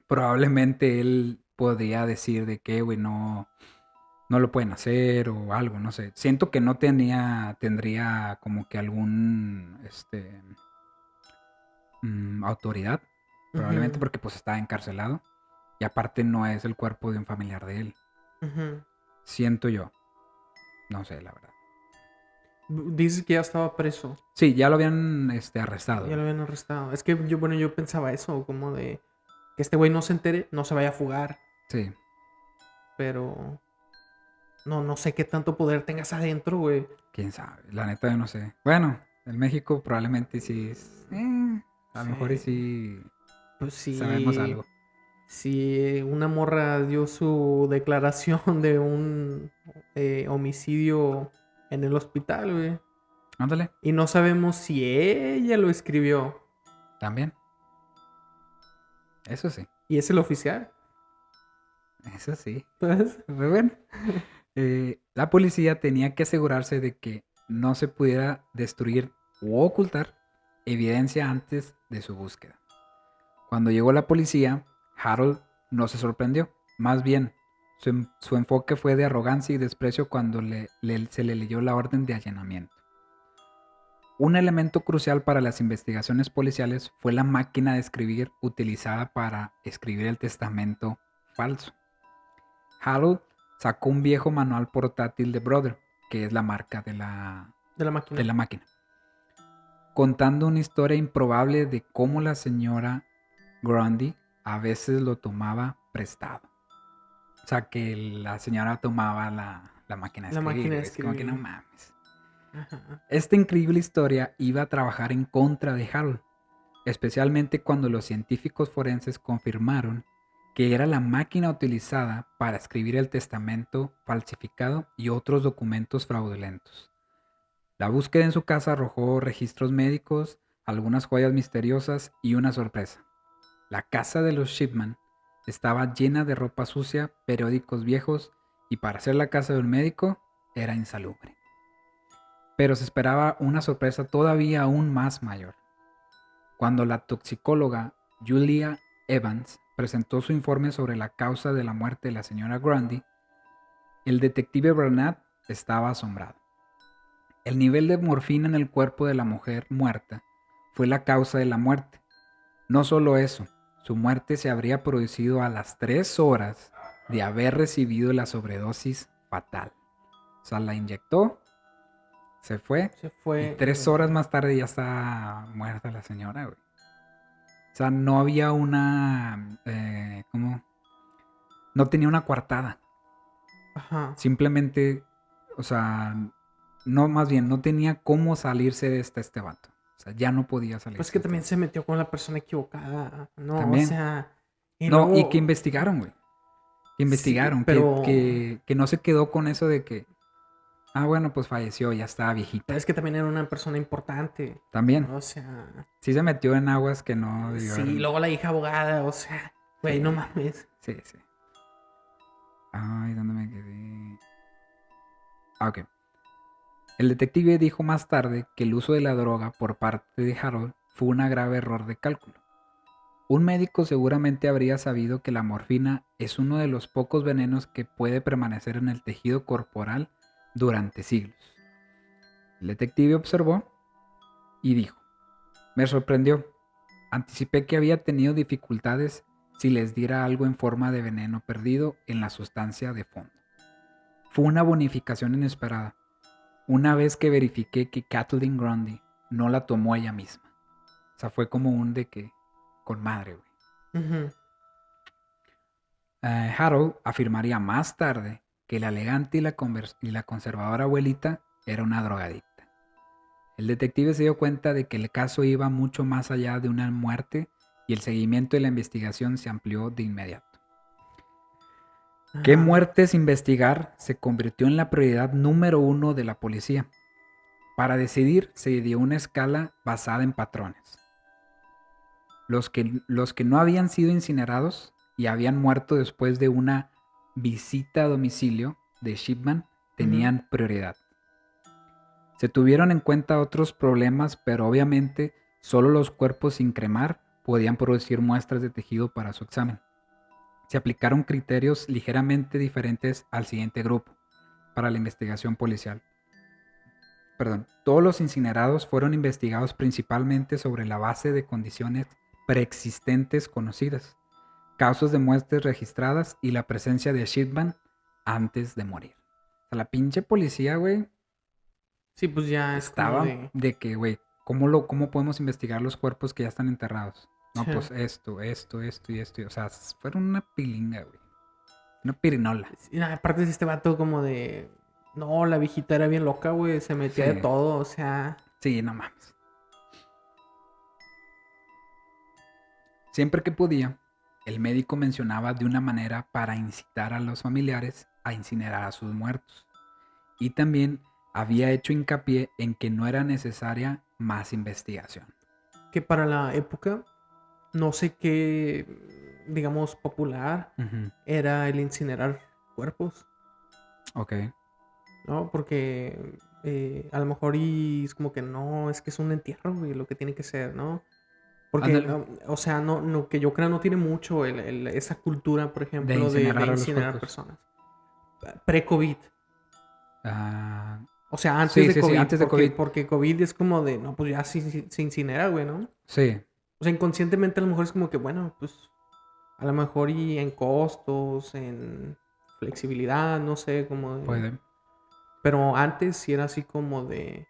Speaker 1: probablemente él podría decir de que, güey, no lo pueden hacer o algo, no sé. Siento que no tendría como que algún, autoridad, probablemente
Speaker 2: Ujú,
Speaker 1: porque pues está encarcelado y aparte no es el cuerpo de un familiar de él.
Speaker 2: ujú.
Speaker 1: Siento yo, no sé, la verdad.
Speaker 2: Dices que ya estaba preso.
Speaker 1: Sí, ya lo habían arrestado,
Speaker 2: Ya lo
Speaker 1: güey.
Speaker 2: habían arrestado. Es que yo, bueno, yo pensaba eso, como de que este güey no se entere, no se vaya a fugar.
Speaker 1: Sí,
Speaker 2: Pero no, no sé qué tanto poder tengas adentro, güey.
Speaker 1: quién sabe, la neta yo no sé. Bueno, en México probablemente sí, a lo mejor y
Speaker 2: Sí.
Speaker 1: sí
Speaker 2: Pues
Speaker 1: sabemos
Speaker 2: sí.
Speaker 1: algo.
Speaker 2: Si una morra dio su declaración de un homicidio en el hospital, güey.
Speaker 1: Ándale,
Speaker 2: Y no sabemos si ella lo escribió.
Speaker 1: también, eso sí,
Speaker 2: Y es el oficial.
Speaker 1: eso sí.
Speaker 2: Entonces,
Speaker 1: Pero bueno, la policía tenía que asegurarse de que no se pudiera destruir u ocultar evidencia antes de su búsqueda. Cuando llegó la policía, Harold no se sorprendió. Más bien, su enfoque fue de arrogancia y desprecio cuando se le leyó la orden de allanamiento. Un elemento crucial para las investigaciones policiales fue la máquina de escribir utilizada para escribir el testamento falso. Harold sacó un viejo manual portátil de Brother, que es la marca
Speaker 2: De la máquina.
Speaker 1: de la máquina, contando una historia improbable de cómo la señora Grundy a veces lo tomaba prestado. O sea, que la señora tomaba la máquina de
Speaker 2: La
Speaker 1: escribir,
Speaker 2: máquina de
Speaker 1: güey. Es como que no
Speaker 2: escribir.
Speaker 1: mames.
Speaker 2: Ajá.
Speaker 1: Esta increíble historia iba a trabajar en contra de Harold, especialmente cuando los científicos forenses confirmaron que era la máquina utilizada para escribir el testamento falsificado y otros documentos fraudulentos. La búsqueda en su casa arrojó registros médicos, algunas joyas misteriosas y una sorpresa. La casa de los Shipman estaba llena de ropa sucia, periódicos viejos y para ser la casa de un médico era insalubre. Pero se esperaba una sorpresa todavía aún más mayor. Cuando la toxicóloga Julia Evans presentó su informe sobre la causa de la muerte de la señora Grundy, el detective Bernard estaba asombrado. El nivel de morfina en el cuerpo de la mujer muerta fue la causa de la muerte. No solo eso, su muerte se habría producido a las 3 horas de haber recibido la sobredosis fatal. O sea, la inyectó, se fue
Speaker 2: Se
Speaker 1: y
Speaker 2: fue.
Speaker 1: 3 horas más tarde ya está muerta la señora, güey. O sea, no había una... ¿cómo? No tenía una coartada.
Speaker 2: Ajá.
Speaker 1: Simplemente, o sea, no, más bien, no tenía cómo salirse de este vato. O sea, ya no podía
Speaker 2: Pues
Speaker 1: salirse
Speaker 2: que
Speaker 1: de este
Speaker 2: también
Speaker 1: vato.
Speaker 2: se metió con la persona equivocada, ¿no? O
Speaker 1: También.
Speaker 2: sea, y
Speaker 1: No, y que
Speaker 2: luego,
Speaker 1: investigaron, güey. Que
Speaker 2: sí,
Speaker 1: investigaron,
Speaker 2: pero
Speaker 1: que no se quedó con eso de que, bueno, pues falleció, ya estaba viejita.
Speaker 2: es que también era una persona importante,
Speaker 1: También.
Speaker 2: o sea,
Speaker 1: Sí se metió en aguas que no debió
Speaker 2: sí,
Speaker 1: haber.
Speaker 2: luego la hija abogada, o sea, güey, no
Speaker 1: Sí,
Speaker 2: mames.
Speaker 1: sí, sí. Ay, ¿dónde me quedé? Ok. El detective dijo más tarde que el uso de la droga por parte de Harold fue un grave error de cálculo. Un médico seguramente habría sabido que la morfina es uno de los pocos venenos que puede permanecer en el tejido corporal durante siglos. El detective observó y dijo, me sorprendió. Anticipé que había tenido dificultades si les diera algo en forma de veneno perdido en la sustancia de fondo. Fue una bonificación inesperada, una vez que verifiqué que Kathleen Grundy no la tomó ella misma. O sea, fue como un de que, con madre, güey.
Speaker 2: Ujú.
Speaker 1: Harold afirmaría más tarde que la elegante y la conservadora abuelita era una drogadicta. El detective se dio cuenta de que el caso iba mucho más allá de una muerte y el seguimiento de la investigación se amplió de inmediato. ¿Qué
Speaker 2: Ajá.
Speaker 1: muertes investigar se convirtió en la prioridad número 1 de la policía? Para decidir se dio una escala basada en patrones. Los que no habían sido incinerados y habían muerto después de una visita a domicilio de Shipman tenían prioridad. Se tuvieron en cuenta otros problemas, pero obviamente solo los cuerpos sin cremar podían producir muestras de tejido para su examen. Se aplicaron criterios ligeramente diferentes al siguiente grupo para la investigación policial. Todos los incinerados fueron investigados principalmente sobre la base de condiciones preexistentes conocidas, causas de muertes registradas y la presencia de Shipman antes de morir. O sea, la pinche policía, güey,
Speaker 2: Sí, pues ya es como
Speaker 1: estaba
Speaker 2: de...
Speaker 1: de que, güey, ¿cómo podemos investigar los cuerpos que ya están enterrados? No,
Speaker 2: Sí.
Speaker 1: pues esto y esto. O sea, fueron una pilinga, güey. Una pirinola.
Speaker 2: Y nada, aparte de este vato como de... No, la viejita era bien loca, güey, se metía de
Speaker 1: Sí,
Speaker 2: todo, o sea...
Speaker 1: sí, no mames. Siempre que podía, el médico mencionaba de una manera para incitar a los familiares a incinerar a sus muertos. Y también había hecho hincapié en que no era necesaria más investigación.
Speaker 2: Que para la época, no sé qué, digamos, popular
Speaker 1: Ujú.
Speaker 2: era el incinerar cuerpos,
Speaker 1: Ok.
Speaker 2: ¿no? Porque a lo mejor y es como que no, es que es un entierro, güey, lo que tiene que ser, ¿no? Porque,
Speaker 1: Ándale.
Speaker 2: o sea, que yo creo no tiene mucho esa cultura, por
Speaker 1: De
Speaker 2: ejemplo,
Speaker 1: incinerar
Speaker 2: de
Speaker 1: a los
Speaker 2: incinerar
Speaker 1: cuerpos.
Speaker 2: personas. Pre-COVID.
Speaker 1: Ah,
Speaker 2: O sea, antes
Speaker 1: sí,
Speaker 2: de
Speaker 1: sí, sí,
Speaker 2: COVID.
Speaker 1: antes de COVID.
Speaker 2: Porque COVID es como de, no, pues ya se incinera, güey, ¿no?
Speaker 1: Sí,
Speaker 2: O sea, inconscientemente a lo mejor es como que, bueno, pues a lo mejor y en costos, en flexibilidad, no sé, como de...
Speaker 1: puede.
Speaker 2: Pero antes sí era así como de...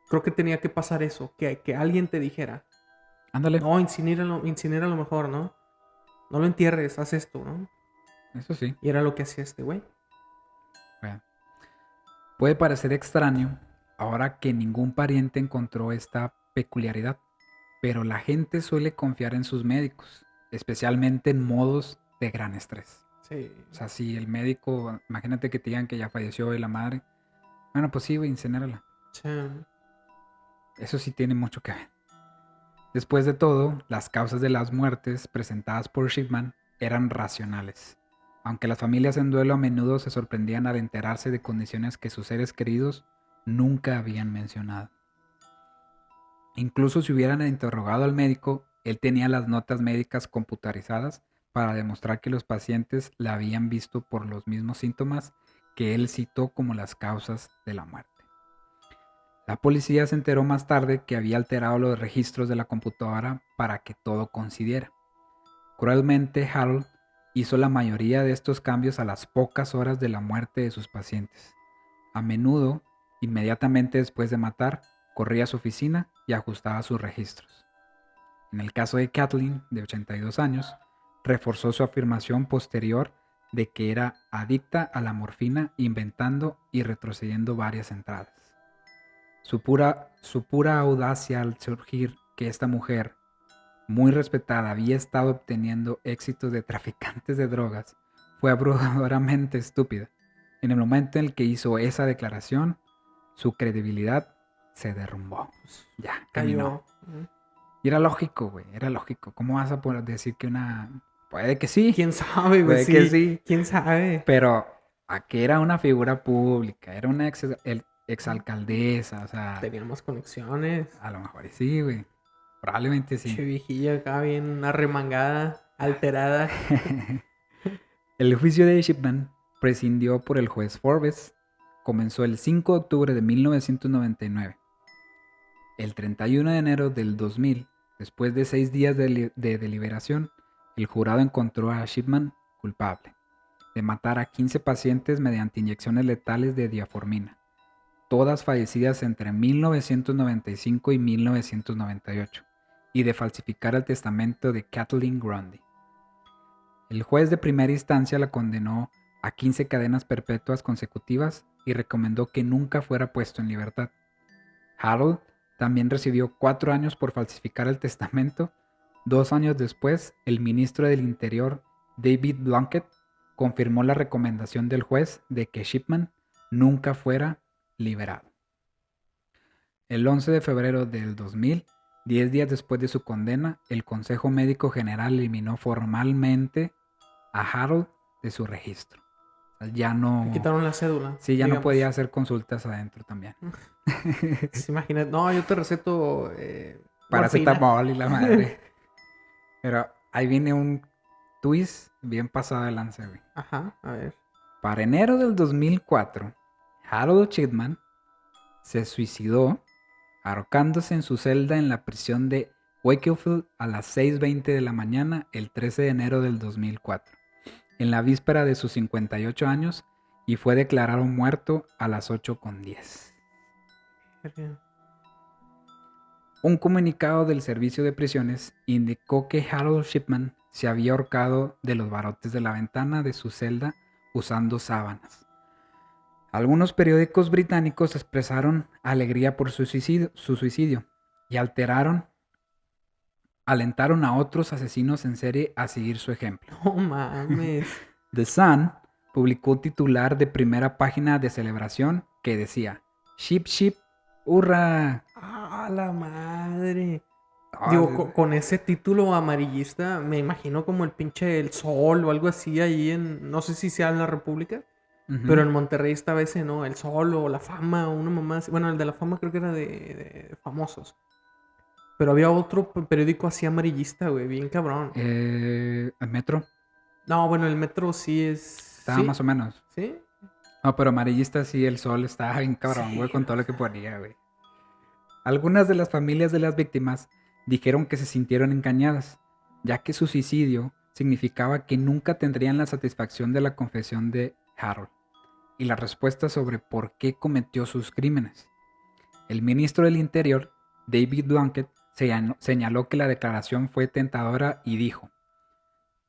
Speaker 2: Creo que tenía que pasar eso, que alguien te dijera,
Speaker 1: Ándale,
Speaker 2: no, incinéralo mejor, ¿no? No lo entierres, haz esto, ¿no?
Speaker 1: eso sí.
Speaker 2: Y era lo que hacía este güey.
Speaker 1: Bueno, puede parecer extraño ahora que ningún pariente encontró esta peculiaridad, pero la gente suele confiar en sus médicos, especialmente en modos de gran estrés.
Speaker 2: Sí.
Speaker 1: O sea, si el médico, imagínate que te digan que ya falleció y la madre, bueno, pues sí, güey, incinérala.
Speaker 2: Sí.
Speaker 1: Eso sí tiene mucho que ver. Después de todo, las causas de las muertes presentadas por Shipman eran racionales, aunque las familias en duelo a menudo se sorprendían al enterarse de condiciones que sus seres queridos nunca habían mencionado. Incluso si hubieran interrogado al médico, él tenía las notas médicas computarizadas para demostrar que los pacientes la habían visto por los mismos síntomas que él citó como las causas de la muerte. La policía se enteró más tarde que había alterado los registros de la computadora para que todo coincidiera. Cruelmente, Harold hizo la mayoría de estos cambios a las pocas horas de la muerte de sus pacientes. A menudo, inmediatamente después de matar, corría a su oficina y ajustaba sus registros. En el caso de Kathleen, de 82 años, reforzó su afirmación posterior de que era adicta a la morfina, inventando y retrocediendo varias entradas. Su pura audacia al surgir que esta mujer, muy respetada, había estado obteniendo éxitos de traficantes de drogas, fue abrumadoramente estúpida. En el momento en el que hizo esa declaración, su credibilidad se derrumbó.
Speaker 2: Pues
Speaker 1: Ya, caminó.
Speaker 2: cayó.
Speaker 1: Y era lógico, güey, era lógico. ¿Cómo vas a poder decir que una... Puede que sí,
Speaker 2: ¿Quién sabe, güey?
Speaker 1: puede que
Speaker 2: Sí.
Speaker 1: sí,
Speaker 2: ¿Quién sabe?
Speaker 1: pero aquí era una figura pública, era una exalcaldesa, o sea,
Speaker 2: Teníamos conexiones.
Speaker 1: a lo mejor y sí, güey. Probablemente sí.
Speaker 2: Che viejilla acá bien arremangada, alterada.
Speaker 1: El juicio de Shipman, prescindió por el juez Forbes, comenzó el 5 de octubre de 1999. El 31 de enero del 2000, después de 6 días de deliberación, el jurado encontró a Shipman culpable de matar a 15 pacientes mediante inyecciones letales de diaformina, todas fallecidas entre 1995 y 1998, y de falsificar el testamento de Kathleen Grundy. El juez de primera instancia la condenó a 15 cadenas perpetuas consecutivas y recomendó que nunca fuera puesto en libertad. Harold también recibió 4 años por falsificar el testamento. 2 años después, el ministro del Interior, David Blunkett, confirmó la recomendación del juez de que Shipman nunca fuera liberado. El 11 de febrero del 2000, 10 días después de su condena, el Consejo Médico General eliminó formalmente a Harold de su registro. O sea, ya
Speaker 2: Le
Speaker 1: no...
Speaker 2: quitaron la cédula,
Speaker 1: Sí, ya no podía
Speaker 2: digamos.
Speaker 1: hacer consultas adentro también.
Speaker 2: Se imagina, no, yo te receto morfina.
Speaker 1: Paracetamol y la madre. Pero ahí viene un twist bien pasado de lanza, güey.
Speaker 2: Ajá, a ver.
Speaker 1: Para enero del 2004, Harold Shipman se suicidó ahorcándose en su celda en la prisión de Wakefield a las 6:20 de la mañana el 13 de enero del 2004, en la víspera de sus 58 años, y fue declarado muerto a las 8:10. Un comunicado del servicio de prisiones indicó que Harold Shipman se había ahorcado de los barrotes de la ventana de su celda usando sábanas. Algunos periódicos británicos expresaron alegría por su suicidio y alentaron a otros asesinos en serie a seguir su ejemplo.
Speaker 2: No mames.
Speaker 1: The Sun publicó un titular de primera página de celebración que decía: "Ship, ship, hurra".
Speaker 2: ¡Ah, la madre!
Speaker 1: Ah,
Speaker 2: Digo, con ese título amarillista, me imagino como el pinche El Sol o algo así ahí en, no sé si sea en la República, pero en Monterrey estaba ese, ¿no? El Sol o La Fama o una mamá así. Bueno, el de La Fama creo que era de famosos. Pero había otro periódico así amarillista, güey, bien cabrón.
Speaker 1: El Metro
Speaker 2: No, bueno, el Metro sí es...
Speaker 1: estaba más
Speaker 2: ¿Sí?
Speaker 1: o menos.
Speaker 2: ¿Sí?
Speaker 1: No, pero amarillista sí, el sol estaba bien cabrón, güey,
Speaker 2: Sí,
Speaker 1: con
Speaker 2: o
Speaker 1: todo lo que
Speaker 2: sea...
Speaker 1: ponía, güey. Algunas de las familias de las víctimas dijeron que se sintieron engañadas, ya que su suicidio significaba que nunca tendrían la satisfacción de la confesión de Harold y la respuesta sobre por qué cometió sus crímenes. El ministro del Interior, David Blunkett, señaló que la declaración fue tentadora y dijo: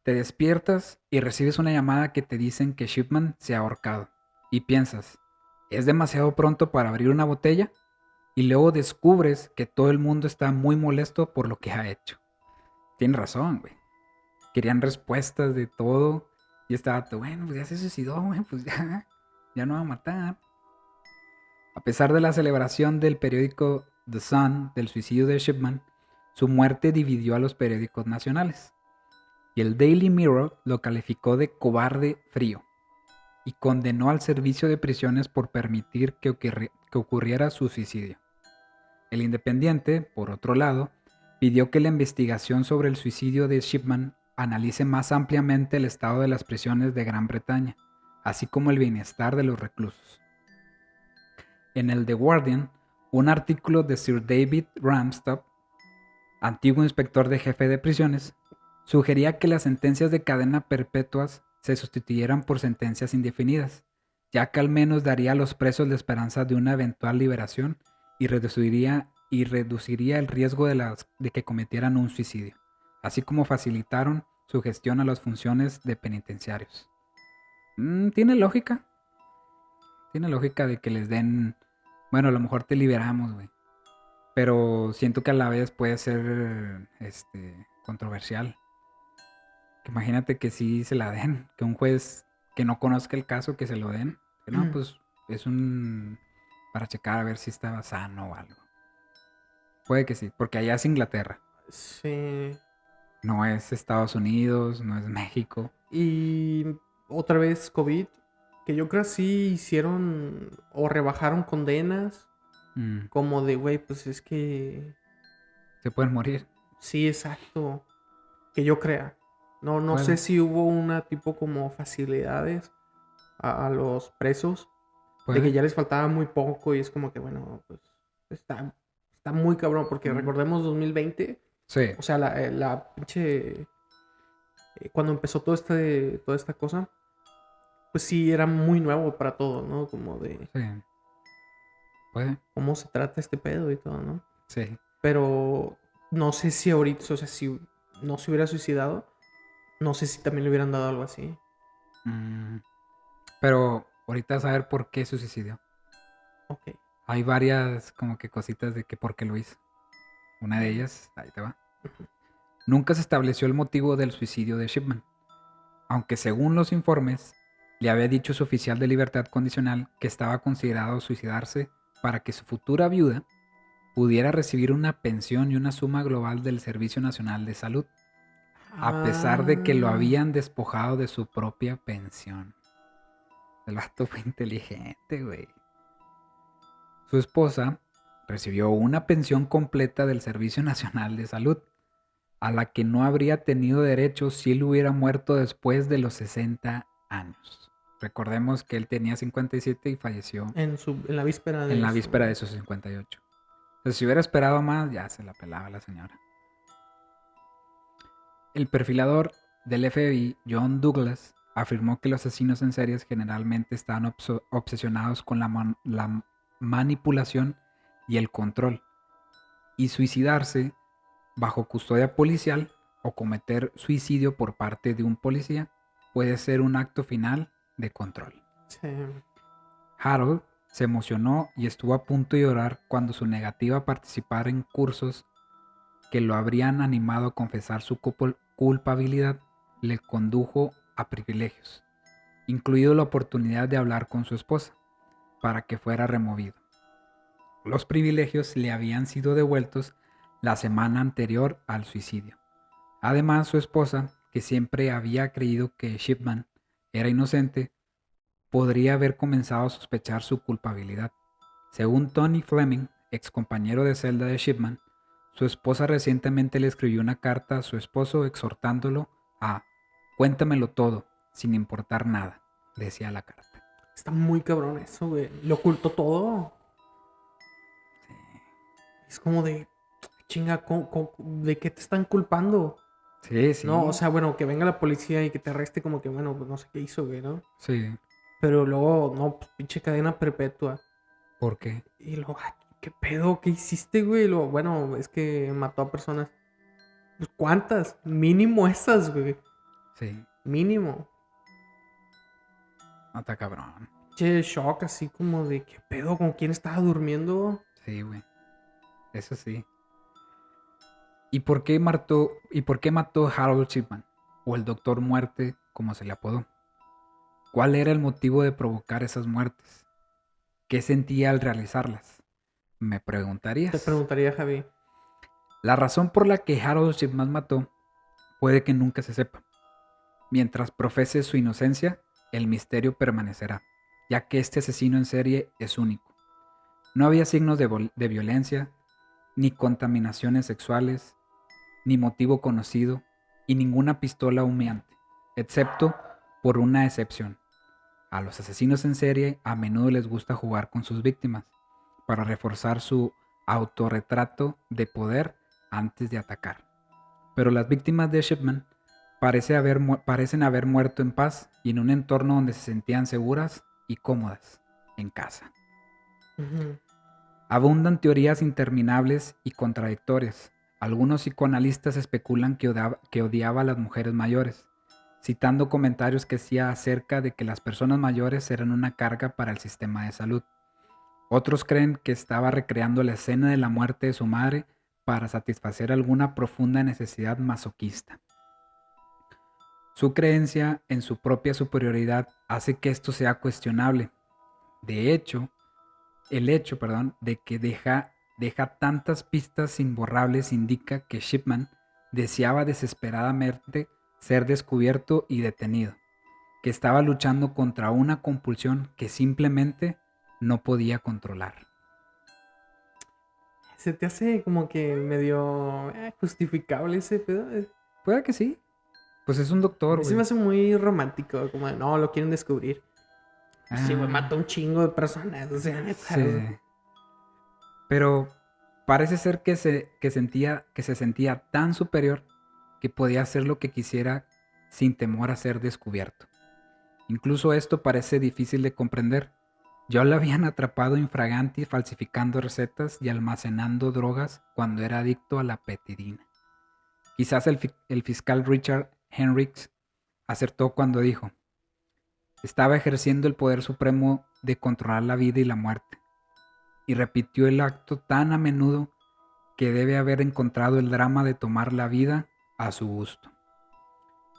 Speaker 1: te despiertas y recibes una llamada que te dicen que Shipman se ha ahorcado. Y piensas, ¿es demasiado pronto para abrir una botella? Y luego descubres que todo el mundo está muy molesto por lo que ha hecho. Tienes razón, güey. Querían respuestas de todo. Y estaba, bueno, pues ya se suicidó, güey, pues ya no va a matar. A pesar de la celebración del periódico The Sun del suicidio de Shipman, su muerte dividió a los periódicos nacionales. Y el Daily Mirror lo calificó de cobarde frío y condenó al servicio de prisiones por permitir que ocurriera su suicidio. El Independiente, por otro lado, pidió que la investigación sobre el suicidio de Shipman analice más ampliamente el estado de las prisiones de Gran Bretaña, así como el bienestar de los reclusos. En el The Guardian, un artículo de Sir David Ramstott, antiguo inspector de jefe de prisiones, sugería que las sentencias de cadena perpetuas se sustituyeran por sentencias indefinidas, ya que al menos daría a los presos la esperanza de una eventual liberación y reduciría el riesgo de que cometieran un suicidio, así como facilitaron su gestión a las funciones de penitenciarios. Tiene lógica. Tiene lógica de que les den, bueno, a lo mejor te liberamos, güey. Pero siento que a la vez puede ser controversial. Que imagínate que sí se la den, que un juez que no conozca el caso que se lo den. Que no, pues es un para checar a ver si estaba sano o algo. Puede que sí, porque allá es Inglaterra,
Speaker 2: Sí.
Speaker 1: no es Estados Unidos, no es México.
Speaker 2: Y otra vez COVID, que yo creo que sí hicieron o rebajaron condenas,
Speaker 1: Mm,
Speaker 2: como de, güey, pues es que
Speaker 1: se pueden morir.
Speaker 2: sí, exacto, que yo crea. No, no sé
Speaker 1: Puede.
Speaker 2: si hubo una tipo como facilidades a los presos, de que
Speaker 1: Puede.
Speaker 2: ya les faltaba muy poco y es como que, bueno, pues está muy cabrón, porque
Speaker 1: Mm,
Speaker 2: recordemos 2020,
Speaker 1: sí.
Speaker 2: o sea, la pinche, cuando empezó toda esta cosa, pues sí, era muy nuevo para todos, ¿no? Como de
Speaker 1: Sí. Puede.
Speaker 2: cómo se trata este pedo y todo, ¿no?
Speaker 1: Sí.
Speaker 2: Pero no sé si ahorita, o sea, si no se hubiera suicidado, no sé si también le hubieran dado algo así.
Speaker 1: Mm, pero ahorita vas a ver por qué se suicidió.
Speaker 2: Ok.
Speaker 1: Hay varias como que cositas de que por qué lo hizo. Una de
Speaker 2: Mm,
Speaker 1: ellas, ahí te va.
Speaker 2: ujú.
Speaker 1: Nunca se estableció el motivo del suicidio de Shipman, aunque según los informes, le había dicho su oficial de libertad condicional que estaba considerado suicidarse para que su futura viuda pudiera recibir una pensión y una suma global del Servicio Nacional de Salud, a pesar de que lo
Speaker 2: Ah,
Speaker 1: habían despojado de su propia pensión. El vato fue inteligente, güey. Su esposa recibió una pensión completa del Servicio Nacional de Salud, a la que no habría tenido derecho si él hubiera muerto después de los 60 años. Recordemos que él tenía 57 y falleció
Speaker 2: en la víspera
Speaker 1: en
Speaker 2: de
Speaker 1: la
Speaker 2: su...
Speaker 1: víspera de sus 58. Entonces, si hubiera esperado más, ya se la pelaba la señora. El perfilador del FBI, John Douglas, afirmó que los asesinos en series generalmente están obsesionados con la manipulación y el control, y suicidarse bajo custodia policial o cometer suicidio por parte de un policía puede ser un acto final de control.
Speaker 2: Sí.
Speaker 1: Harold se emocionó y estuvo a punto de llorar cuando su negativa a participar en cursos que lo habrían animado a confesar su culpabilidad le condujo a privilegios, incluido la oportunidad de hablar con su esposa, para que fuera removido. Los privilegios le habían sido devueltos la semana anterior al suicidio. Además, su esposa, que siempre había creído que Shipman era inocente, podría haber comenzado a sospechar su culpabilidad. Según Tony Fleming, ex compañero de celda de Shipman, Su esposa recientemente le escribió una carta a su esposo exhortándolo a cuéntamelo todo, sin importar nada, decía la carta.
Speaker 2: Está muy cabrón eso, güey. Le ocultó todo. Es como de, chinga, ¿de qué te están culpando?
Speaker 1: Sí,
Speaker 2: No, o
Speaker 1: sí,
Speaker 2: sea, bueno, que venga la policía y que te arreste como que, bueno, pues no sé qué hizo, güey, ¿no?
Speaker 1: sí.
Speaker 2: Pero luego, no, pues pinche cadena perpetua.
Speaker 1: ¿Por qué?
Speaker 2: Y luego, ay, ¿qué pedo? ¿Qué hiciste, güey? Y luego, bueno, es que mató a personas. Pues, ¿cuántas? Mínimo esas, güey.
Speaker 1: Sí,
Speaker 2: Mínimo.
Speaker 1: no está cabrón.
Speaker 2: Che, shock, así como de, ¿qué pedo? ¿Con quién estaba durmiendo?
Speaker 1: Sí, güey. Eso sí. ¿Y por qué mató Harold Shipman? O el Doctor Muerte, como se le apodó. ¿Cuál era el motivo de provocar esas muertes? ¿Qué sentía al realizarlas? Me
Speaker 2: Te
Speaker 1: preguntarías.
Speaker 2: preguntaría, Javi.
Speaker 1: La razón por la que Harold Shipman mató puede que nunca se sepa. Mientras profese su inocencia, el misterio permanecerá, ya que este asesino en serie es único. No había signos de violencia, ni contaminaciones sexuales, ni motivo conocido, y ninguna pistola humeante, excepto por una excepción. A los asesinos en serie a menudo les gusta jugar con sus víctimas para reforzar su autorretrato de poder antes de atacar. Pero las víctimas de Shipman parecen haber muerto en paz y en un entorno donde se sentían seguras y cómodas, en casa.
Speaker 2: Ujú.
Speaker 1: Abundan teorías interminables y contradictorias. Algunos psicoanalistas especulan que odiaba a las mujeres mayores, citando comentarios que hacía acerca de que las personas mayores eran una carga para el sistema de salud. Otros creen que estaba recreando la escena de la muerte de su madre para satisfacer alguna profunda necesidad masoquista. Su creencia en su propia superioridad hace que esto sea cuestionable. De hecho, de que deja tantas pistas imborrables indica que Shipman deseaba desesperadamente ser descubierto y detenido, que estaba luchando contra una compulsión que simplemente no podía controlar.
Speaker 2: Se te hace como que medio justificable ese pedo.
Speaker 1: Puede que sí. Pues es un
Speaker 2: A
Speaker 1: doctor,
Speaker 2: mí se me
Speaker 1: güey.
Speaker 2: hace muy romántico, como de, no, lo quieren descubrir. Pues sí, güey,
Speaker 1: Ah,
Speaker 2: mató un chingo de personas, o sea, neta.
Speaker 1: sí. Pero parece ser que se sentía tan superior que podía hacer lo que quisiera sin temor a ser descubierto. Incluso esto parece difícil de comprender. Ya lo habían atrapado infraganti falsificando recetas y almacenando drogas cuando era adicto a la petidina. Quizás el fiscal Richard Henricks acertó cuando dijo, estaba ejerciendo el poder supremo de controlar la vida y la muerte, y repitió el acto tan a menudo que debe haber encontrado el drama de tomar la vida a su gusto.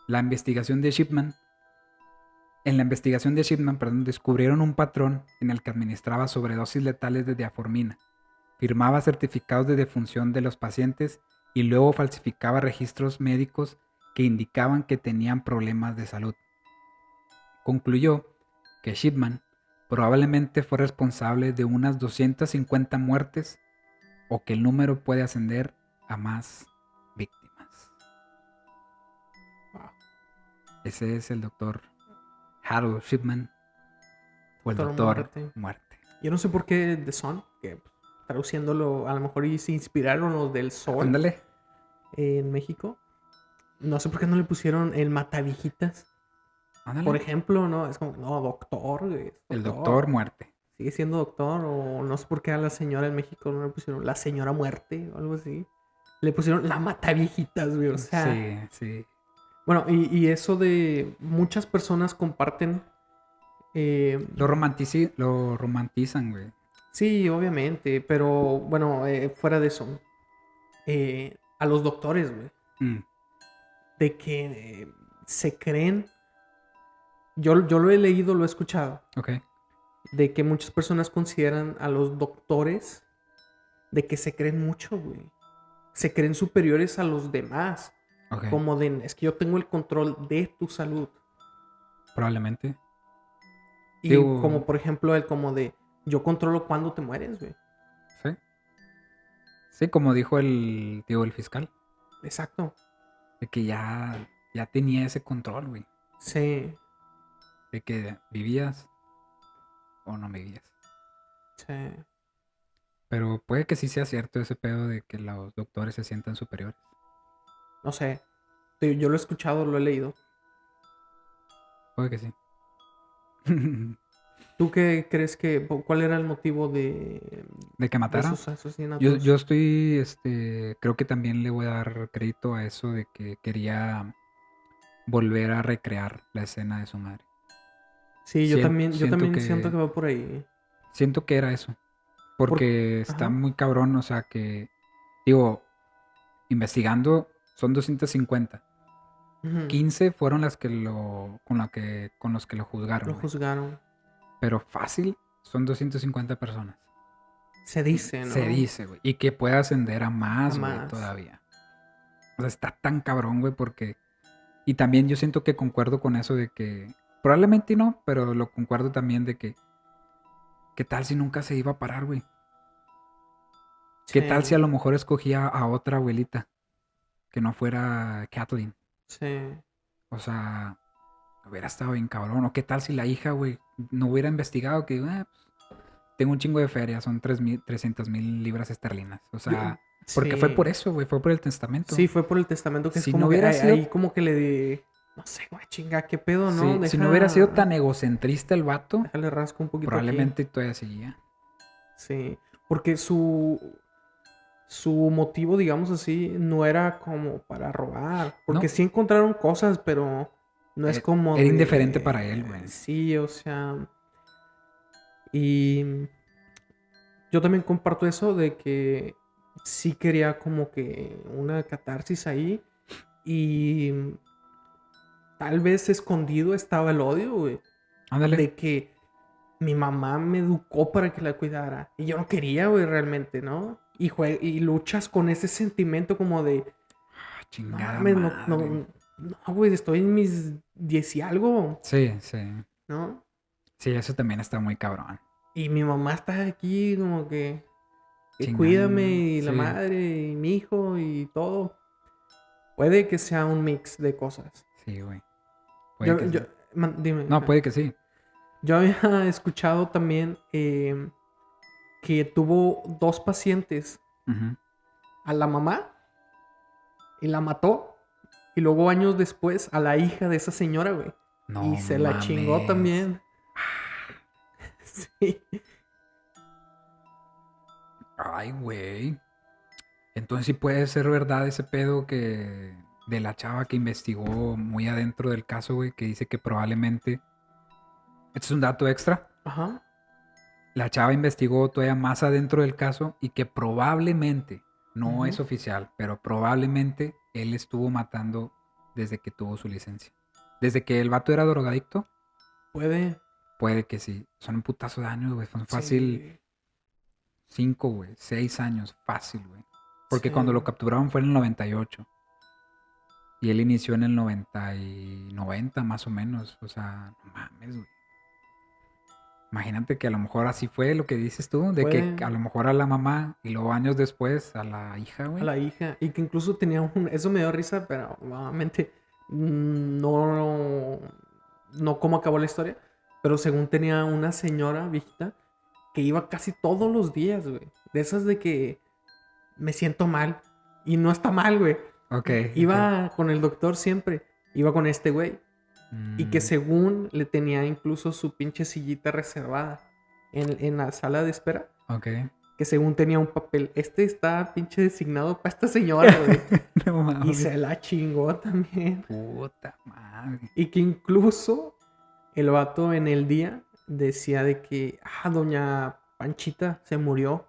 Speaker 1: La investigación de Shipman En la investigación de Shipman, descubrieron un patrón en el que administraba sobredosis letales de diaformina, firmaba certificados de defunción de los pacientes y luego falsificaba registros médicos que indicaban que tenían problemas de salud. Concluyó que Shipman probablemente fue responsable de unas 250 muertes o que el número puede ascender a más víctimas.
Speaker 2: Wow.
Speaker 1: Ese es el doctor Harold Shipman o el
Speaker 2: Doctor
Speaker 1: doctor
Speaker 2: Muerte.
Speaker 1: Muerte.
Speaker 2: Yo no sé por qué The Sun, que traduciéndolo, a lo mejor y se inspiraron los del Sol
Speaker 1: Ándale.
Speaker 2: en México. No sé por qué no le pusieron el Mataviejitas. Por
Speaker 1: Ándale.
Speaker 2: ejemplo, ¿no? Es como, no, doctor, güey,
Speaker 1: El
Speaker 2: doctor.
Speaker 1: doctor Muerte.
Speaker 2: Sigue siendo doctor, o no sé por qué a la señora en México no le pusieron la señora Muerte o algo así. Le pusieron la Mataviejitas, güey, o sea.
Speaker 1: Sí, sí.
Speaker 2: Bueno, y eso de muchas personas comparten. eh,
Speaker 1: Lo romantizan, güey.
Speaker 2: sí, obviamente, pero bueno, fuera de eso. A los doctores, güey.
Speaker 1: Mm,
Speaker 2: De que se creen. Yo lo he leído, lo he escuchado.
Speaker 1: ok,
Speaker 2: De que muchas personas consideran a los doctores de que se creen mucho, güey. Se creen superiores a los demás.
Speaker 1: ok.
Speaker 2: Como de, es que yo tengo el control de tu salud.
Speaker 1: Probablemente.
Speaker 2: Y
Speaker 1: Digo,
Speaker 2: como por ejemplo el como de, yo controlo cuándo te mueres, güey.
Speaker 1: sí. Sí, como dijo el fiscal,
Speaker 2: Exacto.
Speaker 1: de que ya tenía ese control, güey.
Speaker 2: Sí,
Speaker 1: De que vivías o no vivías.
Speaker 2: sí.
Speaker 1: Pero puede que sí sea cierto ese pedo de que los doctores se sientan superiores.
Speaker 2: No sé. Yo lo he escuchado, lo he leído.
Speaker 1: Puede que sí.
Speaker 2: ¿Tú qué crees cuál era el motivo
Speaker 1: De que
Speaker 2: de
Speaker 1: matara.
Speaker 2: sus
Speaker 1: Yo
Speaker 2: asesinatos?
Speaker 1: estoy, creo que también le voy a dar crédito a eso de que quería volver a recrear la escena de su madre.
Speaker 2: Sí, yo
Speaker 1: Siento
Speaker 2: también siento
Speaker 1: que,
Speaker 2: que va por ahí.
Speaker 1: siento que era eso.
Speaker 2: Por,
Speaker 1: Porque está
Speaker 2: ajá.
Speaker 1: muy cabrón, o sea que, digo, investigando son 250.
Speaker 2: Ujú.
Speaker 1: 15 fueron las que con los que lo
Speaker 2: Lo
Speaker 1: juzgaron, güey.
Speaker 2: juzgaron.
Speaker 1: Pero fácil son 250 personas.
Speaker 2: Se dice,
Speaker 1: Se
Speaker 2: ¿no?
Speaker 1: dice, güey. Y que puede ascender a más, güey,
Speaker 2: Jamás.
Speaker 1: todavía. O sea, está tan cabrón, güey, porque... Y también yo siento que concuerdo con eso de que... Probablemente no, pero lo concuerdo también de que... ¿Qué tal si nunca se iba a parar, güey? ¿Qué tal si a
Speaker 2: Sí,
Speaker 1: lo mejor escogía a otra abuelita que no fuera Kathleen?
Speaker 2: sí.
Speaker 1: O sea, hubiera estado bien cabrón. ¿O qué tal si la hija, güey, no hubiera investigado que, tengo un chingo de feria, son 300,000 libras esterlinas? O
Speaker 2: Yo,
Speaker 1: sea, porque fue por
Speaker 2: sí.
Speaker 1: eso, güey, fue por el testamento.
Speaker 2: Sí, fue por el testamento que es
Speaker 1: Si no
Speaker 2: como que
Speaker 1: hubiera sido,
Speaker 2: ahí como que le di. No sé, güey, chinga, qué pedo, ¿no?
Speaker 1: si no hubiera sido
Speaker 2: Deja.
Speaker 1: tan egocentrista el vato,
Speaker 2: Déjale rasco un poquito aquí.
Speaker 1: probablemente todavía seguía.
Speaker 2: Sí. Porque su motivo, digamos así, no era como para robar. Porque
Speaker 1: No,
Speaker 2: sí encontraron cosas, pero no es como
Speaker 1: era indiferente para él,
Speaker 2: de.
Speaker 1: güey.
Speaker 2: Sí, o sea. Y yo también comparto eso de que sí quería como que una catarsis ahí. Y tal vez escondido estaba el odio, güey.
Speaker 1: Ándale.
Speaker 2: De que mi mamá me educó para que la cuidara. Y yo no quería, güey, realmente, ¿no? Y luchas con ese sentimiento como de, no
Speaker 1: Chingada
Speaker 2: mames,
Speaker 1: madre.
Speaker 2: no, güey, estoy en mis 10 y algo,
Speaker 1: Sí, sí.
Speaker 2: ¿no?
Speaker 1: Sí, eso también está muy cabrón.
Speaker 2: Y mi mamá está aquí como que cuídame
Speaker 1: Chingando.
Speaker 2: y la
Speaker 1: Sí,
Speaker 2: madre y mi hijo y todo. Puede que sea un mix de cosas.
Speaker 1: sí, güey. Puede
Speaker 2: Yo,
Speaker 1: que
Speaker 2: yo,
Speaker 1: sí.
Speaker 2: dime,
Speaker 1: No,
Speaker 2: ajá.
Speaker 1: puede que sí.
Speaker 2: Yo había escuchado también que tuvo dos pacientes,
Speaker 1: Ujú.
Speaker 2: a la mamá y la mató, y luego años después a la hija de esa señora, güey. Y
Speaker 1: No
Speaker 2: se la chingó
Speaker 1: mames.
Speaker 2: también. Sí.
Speaker 1: Ay, güey. Entonces sí puede ser verdad ese pedo que de la chava que investigó muy adentro del caso, güey, que dice que probablemente, este es un dato extra,
Speaker 2: Ajá.
Speaker 1: la chava investigó todavía más adentro del caso y que probablemente, no
Speaker 2: Ujú.
Speaker 1: es oficial, pero probablemente él estuvo matando desde que tuvo su licencia. Desde que el vato era drogadicto,
Speaker 2: Puede.
Speaker 1: puede que sí. Son un putazo de años, güey. Son fácil
Speaker 2: Sí.
Speaker 1: 5, güey. 6 años, fácil, güey. Porque cuando lo
Speaker 2: Sí.
Speaker 1: capturaron fue en el 98. Y él inició en el 90 más o menos. O sea, no mames, güey. Imagínate que a lo mejor así fue lo que dices tú, de que
Speaker 2: Puede.
Speaker 1: a lo mejor a la mamá y luego años después a la hija,
Speaker 2: A
Speaker 1: güey.
Speaker 2: la hija. Y que incluso tenía un. Eso me dio risa, pero nuevamente. No. No cómo acabó la historia. Pero según tenía una señora viejita que iba casi todos los días, güey. De esas de que me siento mal. Y no está mal, güey.
Speaker 1: Ok, ok.
Speaker 2: Iba con el doctor siempre. Iba con este güey. Y que
Speaker 1: Mm,
Speaker 2: según le tenía incluso su pinche sillita reservada en la sala de espera.
Speaker 1: ok.
Speaker 2: Que según tenía un papel. Este está pinche designado para esta señora, güey.
Speaker 1: No
Speaker 2: Y
Speaker 1: mames.
Speaker 2: se la chingó también.
Speaker 1: Puta madre.
Speaker 2: Y que incluso el vato en el día decía de que, doña Panchita se murió.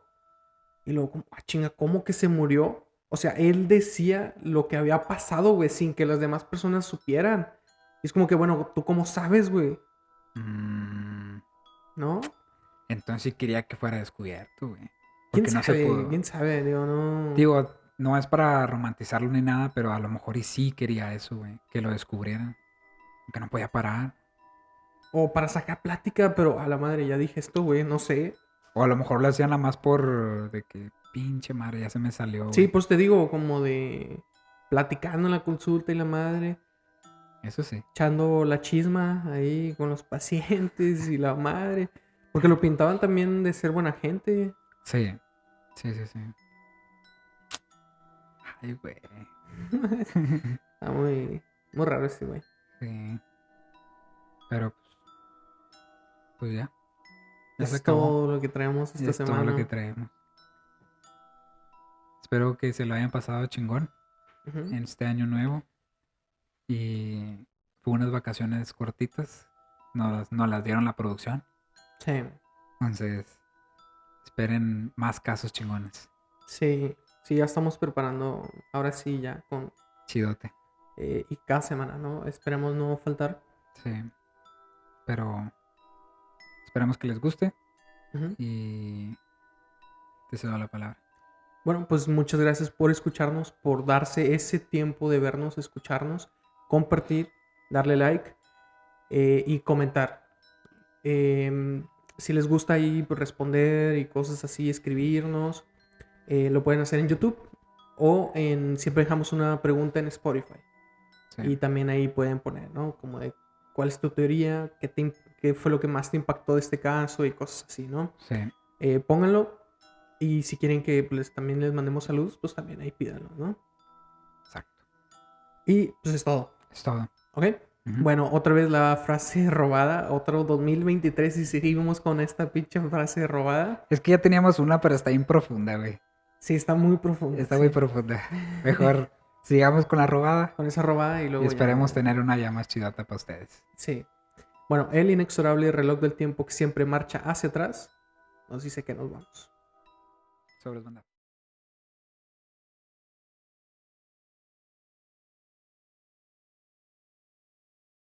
Speaker 2: Y luego, chinga, ¿cómo que se murió? O sea, él decía lo que había pasado, güey, sin que las demás personas supieran. Y es como que, bueno, ¿tú cómo sabes, güey?
Speaker 1: Mm,
Speaker 2: ¿No?
Speaker 1: entonces sí quería que fuera descubierto, güey.
Speaker 2: ¿Quién
Speaker 1: Porque no se
Speaker 2: sabe?
Speaker 1: pudo.
Speaker 2: ¿Quién sabe? Digo, no.
Speaker 1: Digo, no es para romantizarlo ni nada, pero a lo mejor y sí quería eso, güey. Que lo descubrieran. Que no podía parar.
Speaker 2: O para sacar plática, pero a la madre, ya dije esto, güey, no sé.
Speaker 1: O a lo mejor lo hacían nada más por de que Pinche madre, ya se me salió,
Speaker 2: Sí,
Speaker 1: güey.
Speaker 2: pues te digo, como de platicando en la consulta y la madre,
Speaker 1: Eso sí.
Speaker 2: echando la chisma ahí con los pacientes y la madre. Porque lo pintaban también de ser buena gente.
Speaker 1: Sí. Sí. Ay, güey.
Speaker 2: Está muy raro ese güey.
Speaker 1: Sí. Pero pues ya. Ya se
Speaker 2: Es
Speaker 1: acabó.
Speaker 2: todo lo que traemos esta
Speaker 1: Es todo lo que
Speaker 2: semana.
Speaker 1: traemos. Espero que se lo hayan pasado chingón
Speaker 2: Ujú.
Speaker 1: en este año nuevo. Y fue unas vacaciones cortitas. Nos las dieron la producción.
Speaker 2: Sí,
Speaker 1: Entonces, esperen más casos chingones.
Speaker 2: sí, sí, ya estamos preparando, ahora sí, ya con,
Speaker 1: Chidote.
Speaker 2: y cada semana, ¿no? Esperemos no faltar.
Speaker 1: Sí. Pero esperamos que les guste.
Speaker 2: Ujú.
Speaker 1: Y te cedo la palabra.
Speaker 2: Bueno, pues muchas gracias por escucharnos, por darse ese tiempo de vernos, escucharnos, compartir, darle like y comentar. Si les gusta ahí pues, responder y cosas así, escribirnos, lo pueden hacer en YouTube o siempre dejamos una pregunta en Spotify.
Speaker 1: Sí.
Speaker 2: Y también ahí pueden poner, ¿no? Como de cuál es tu teoría, qué fue lo que más te impactó de este caso y cosas así, ¿no?
Speaker 1: Sí.
Speaker 2: Pónganlo. Y si quieren que pues, también les mandemos saludos, pues también ahí pídanlo, ¿no?
Speaker 1: Exacto.
Speaker 2: Y pues es todo,
Speaker 1: Es todo.
Speaker 2: ¿ok?
Speaker 1: Ujú.
Speaker 2: Bueno, otra vez la frase robada, otro 2023 y seguimos con esta pinche frase robada.
Speaker 1: Es que ya teníamos una, pero está bien profunda, güey.
Speaker 2: Sí, está muy profunda.
Speaker 1: Está
Speaker 2: sí.
Speaker 1: muy profunda. Mejor sigamos con la robada
Speaker 2: Con esa robada y luego
Speaker 1: y esperemos
Speaker 2: ya...
Speaker 1: tener una ya más chidata para ustedes.
Speaker 2: Sí. Bueno, el inexorable reloj del tiempo que siempre marcha hacia atrás nos dice que nos vamos.
Speaker 1: Sobres, banda.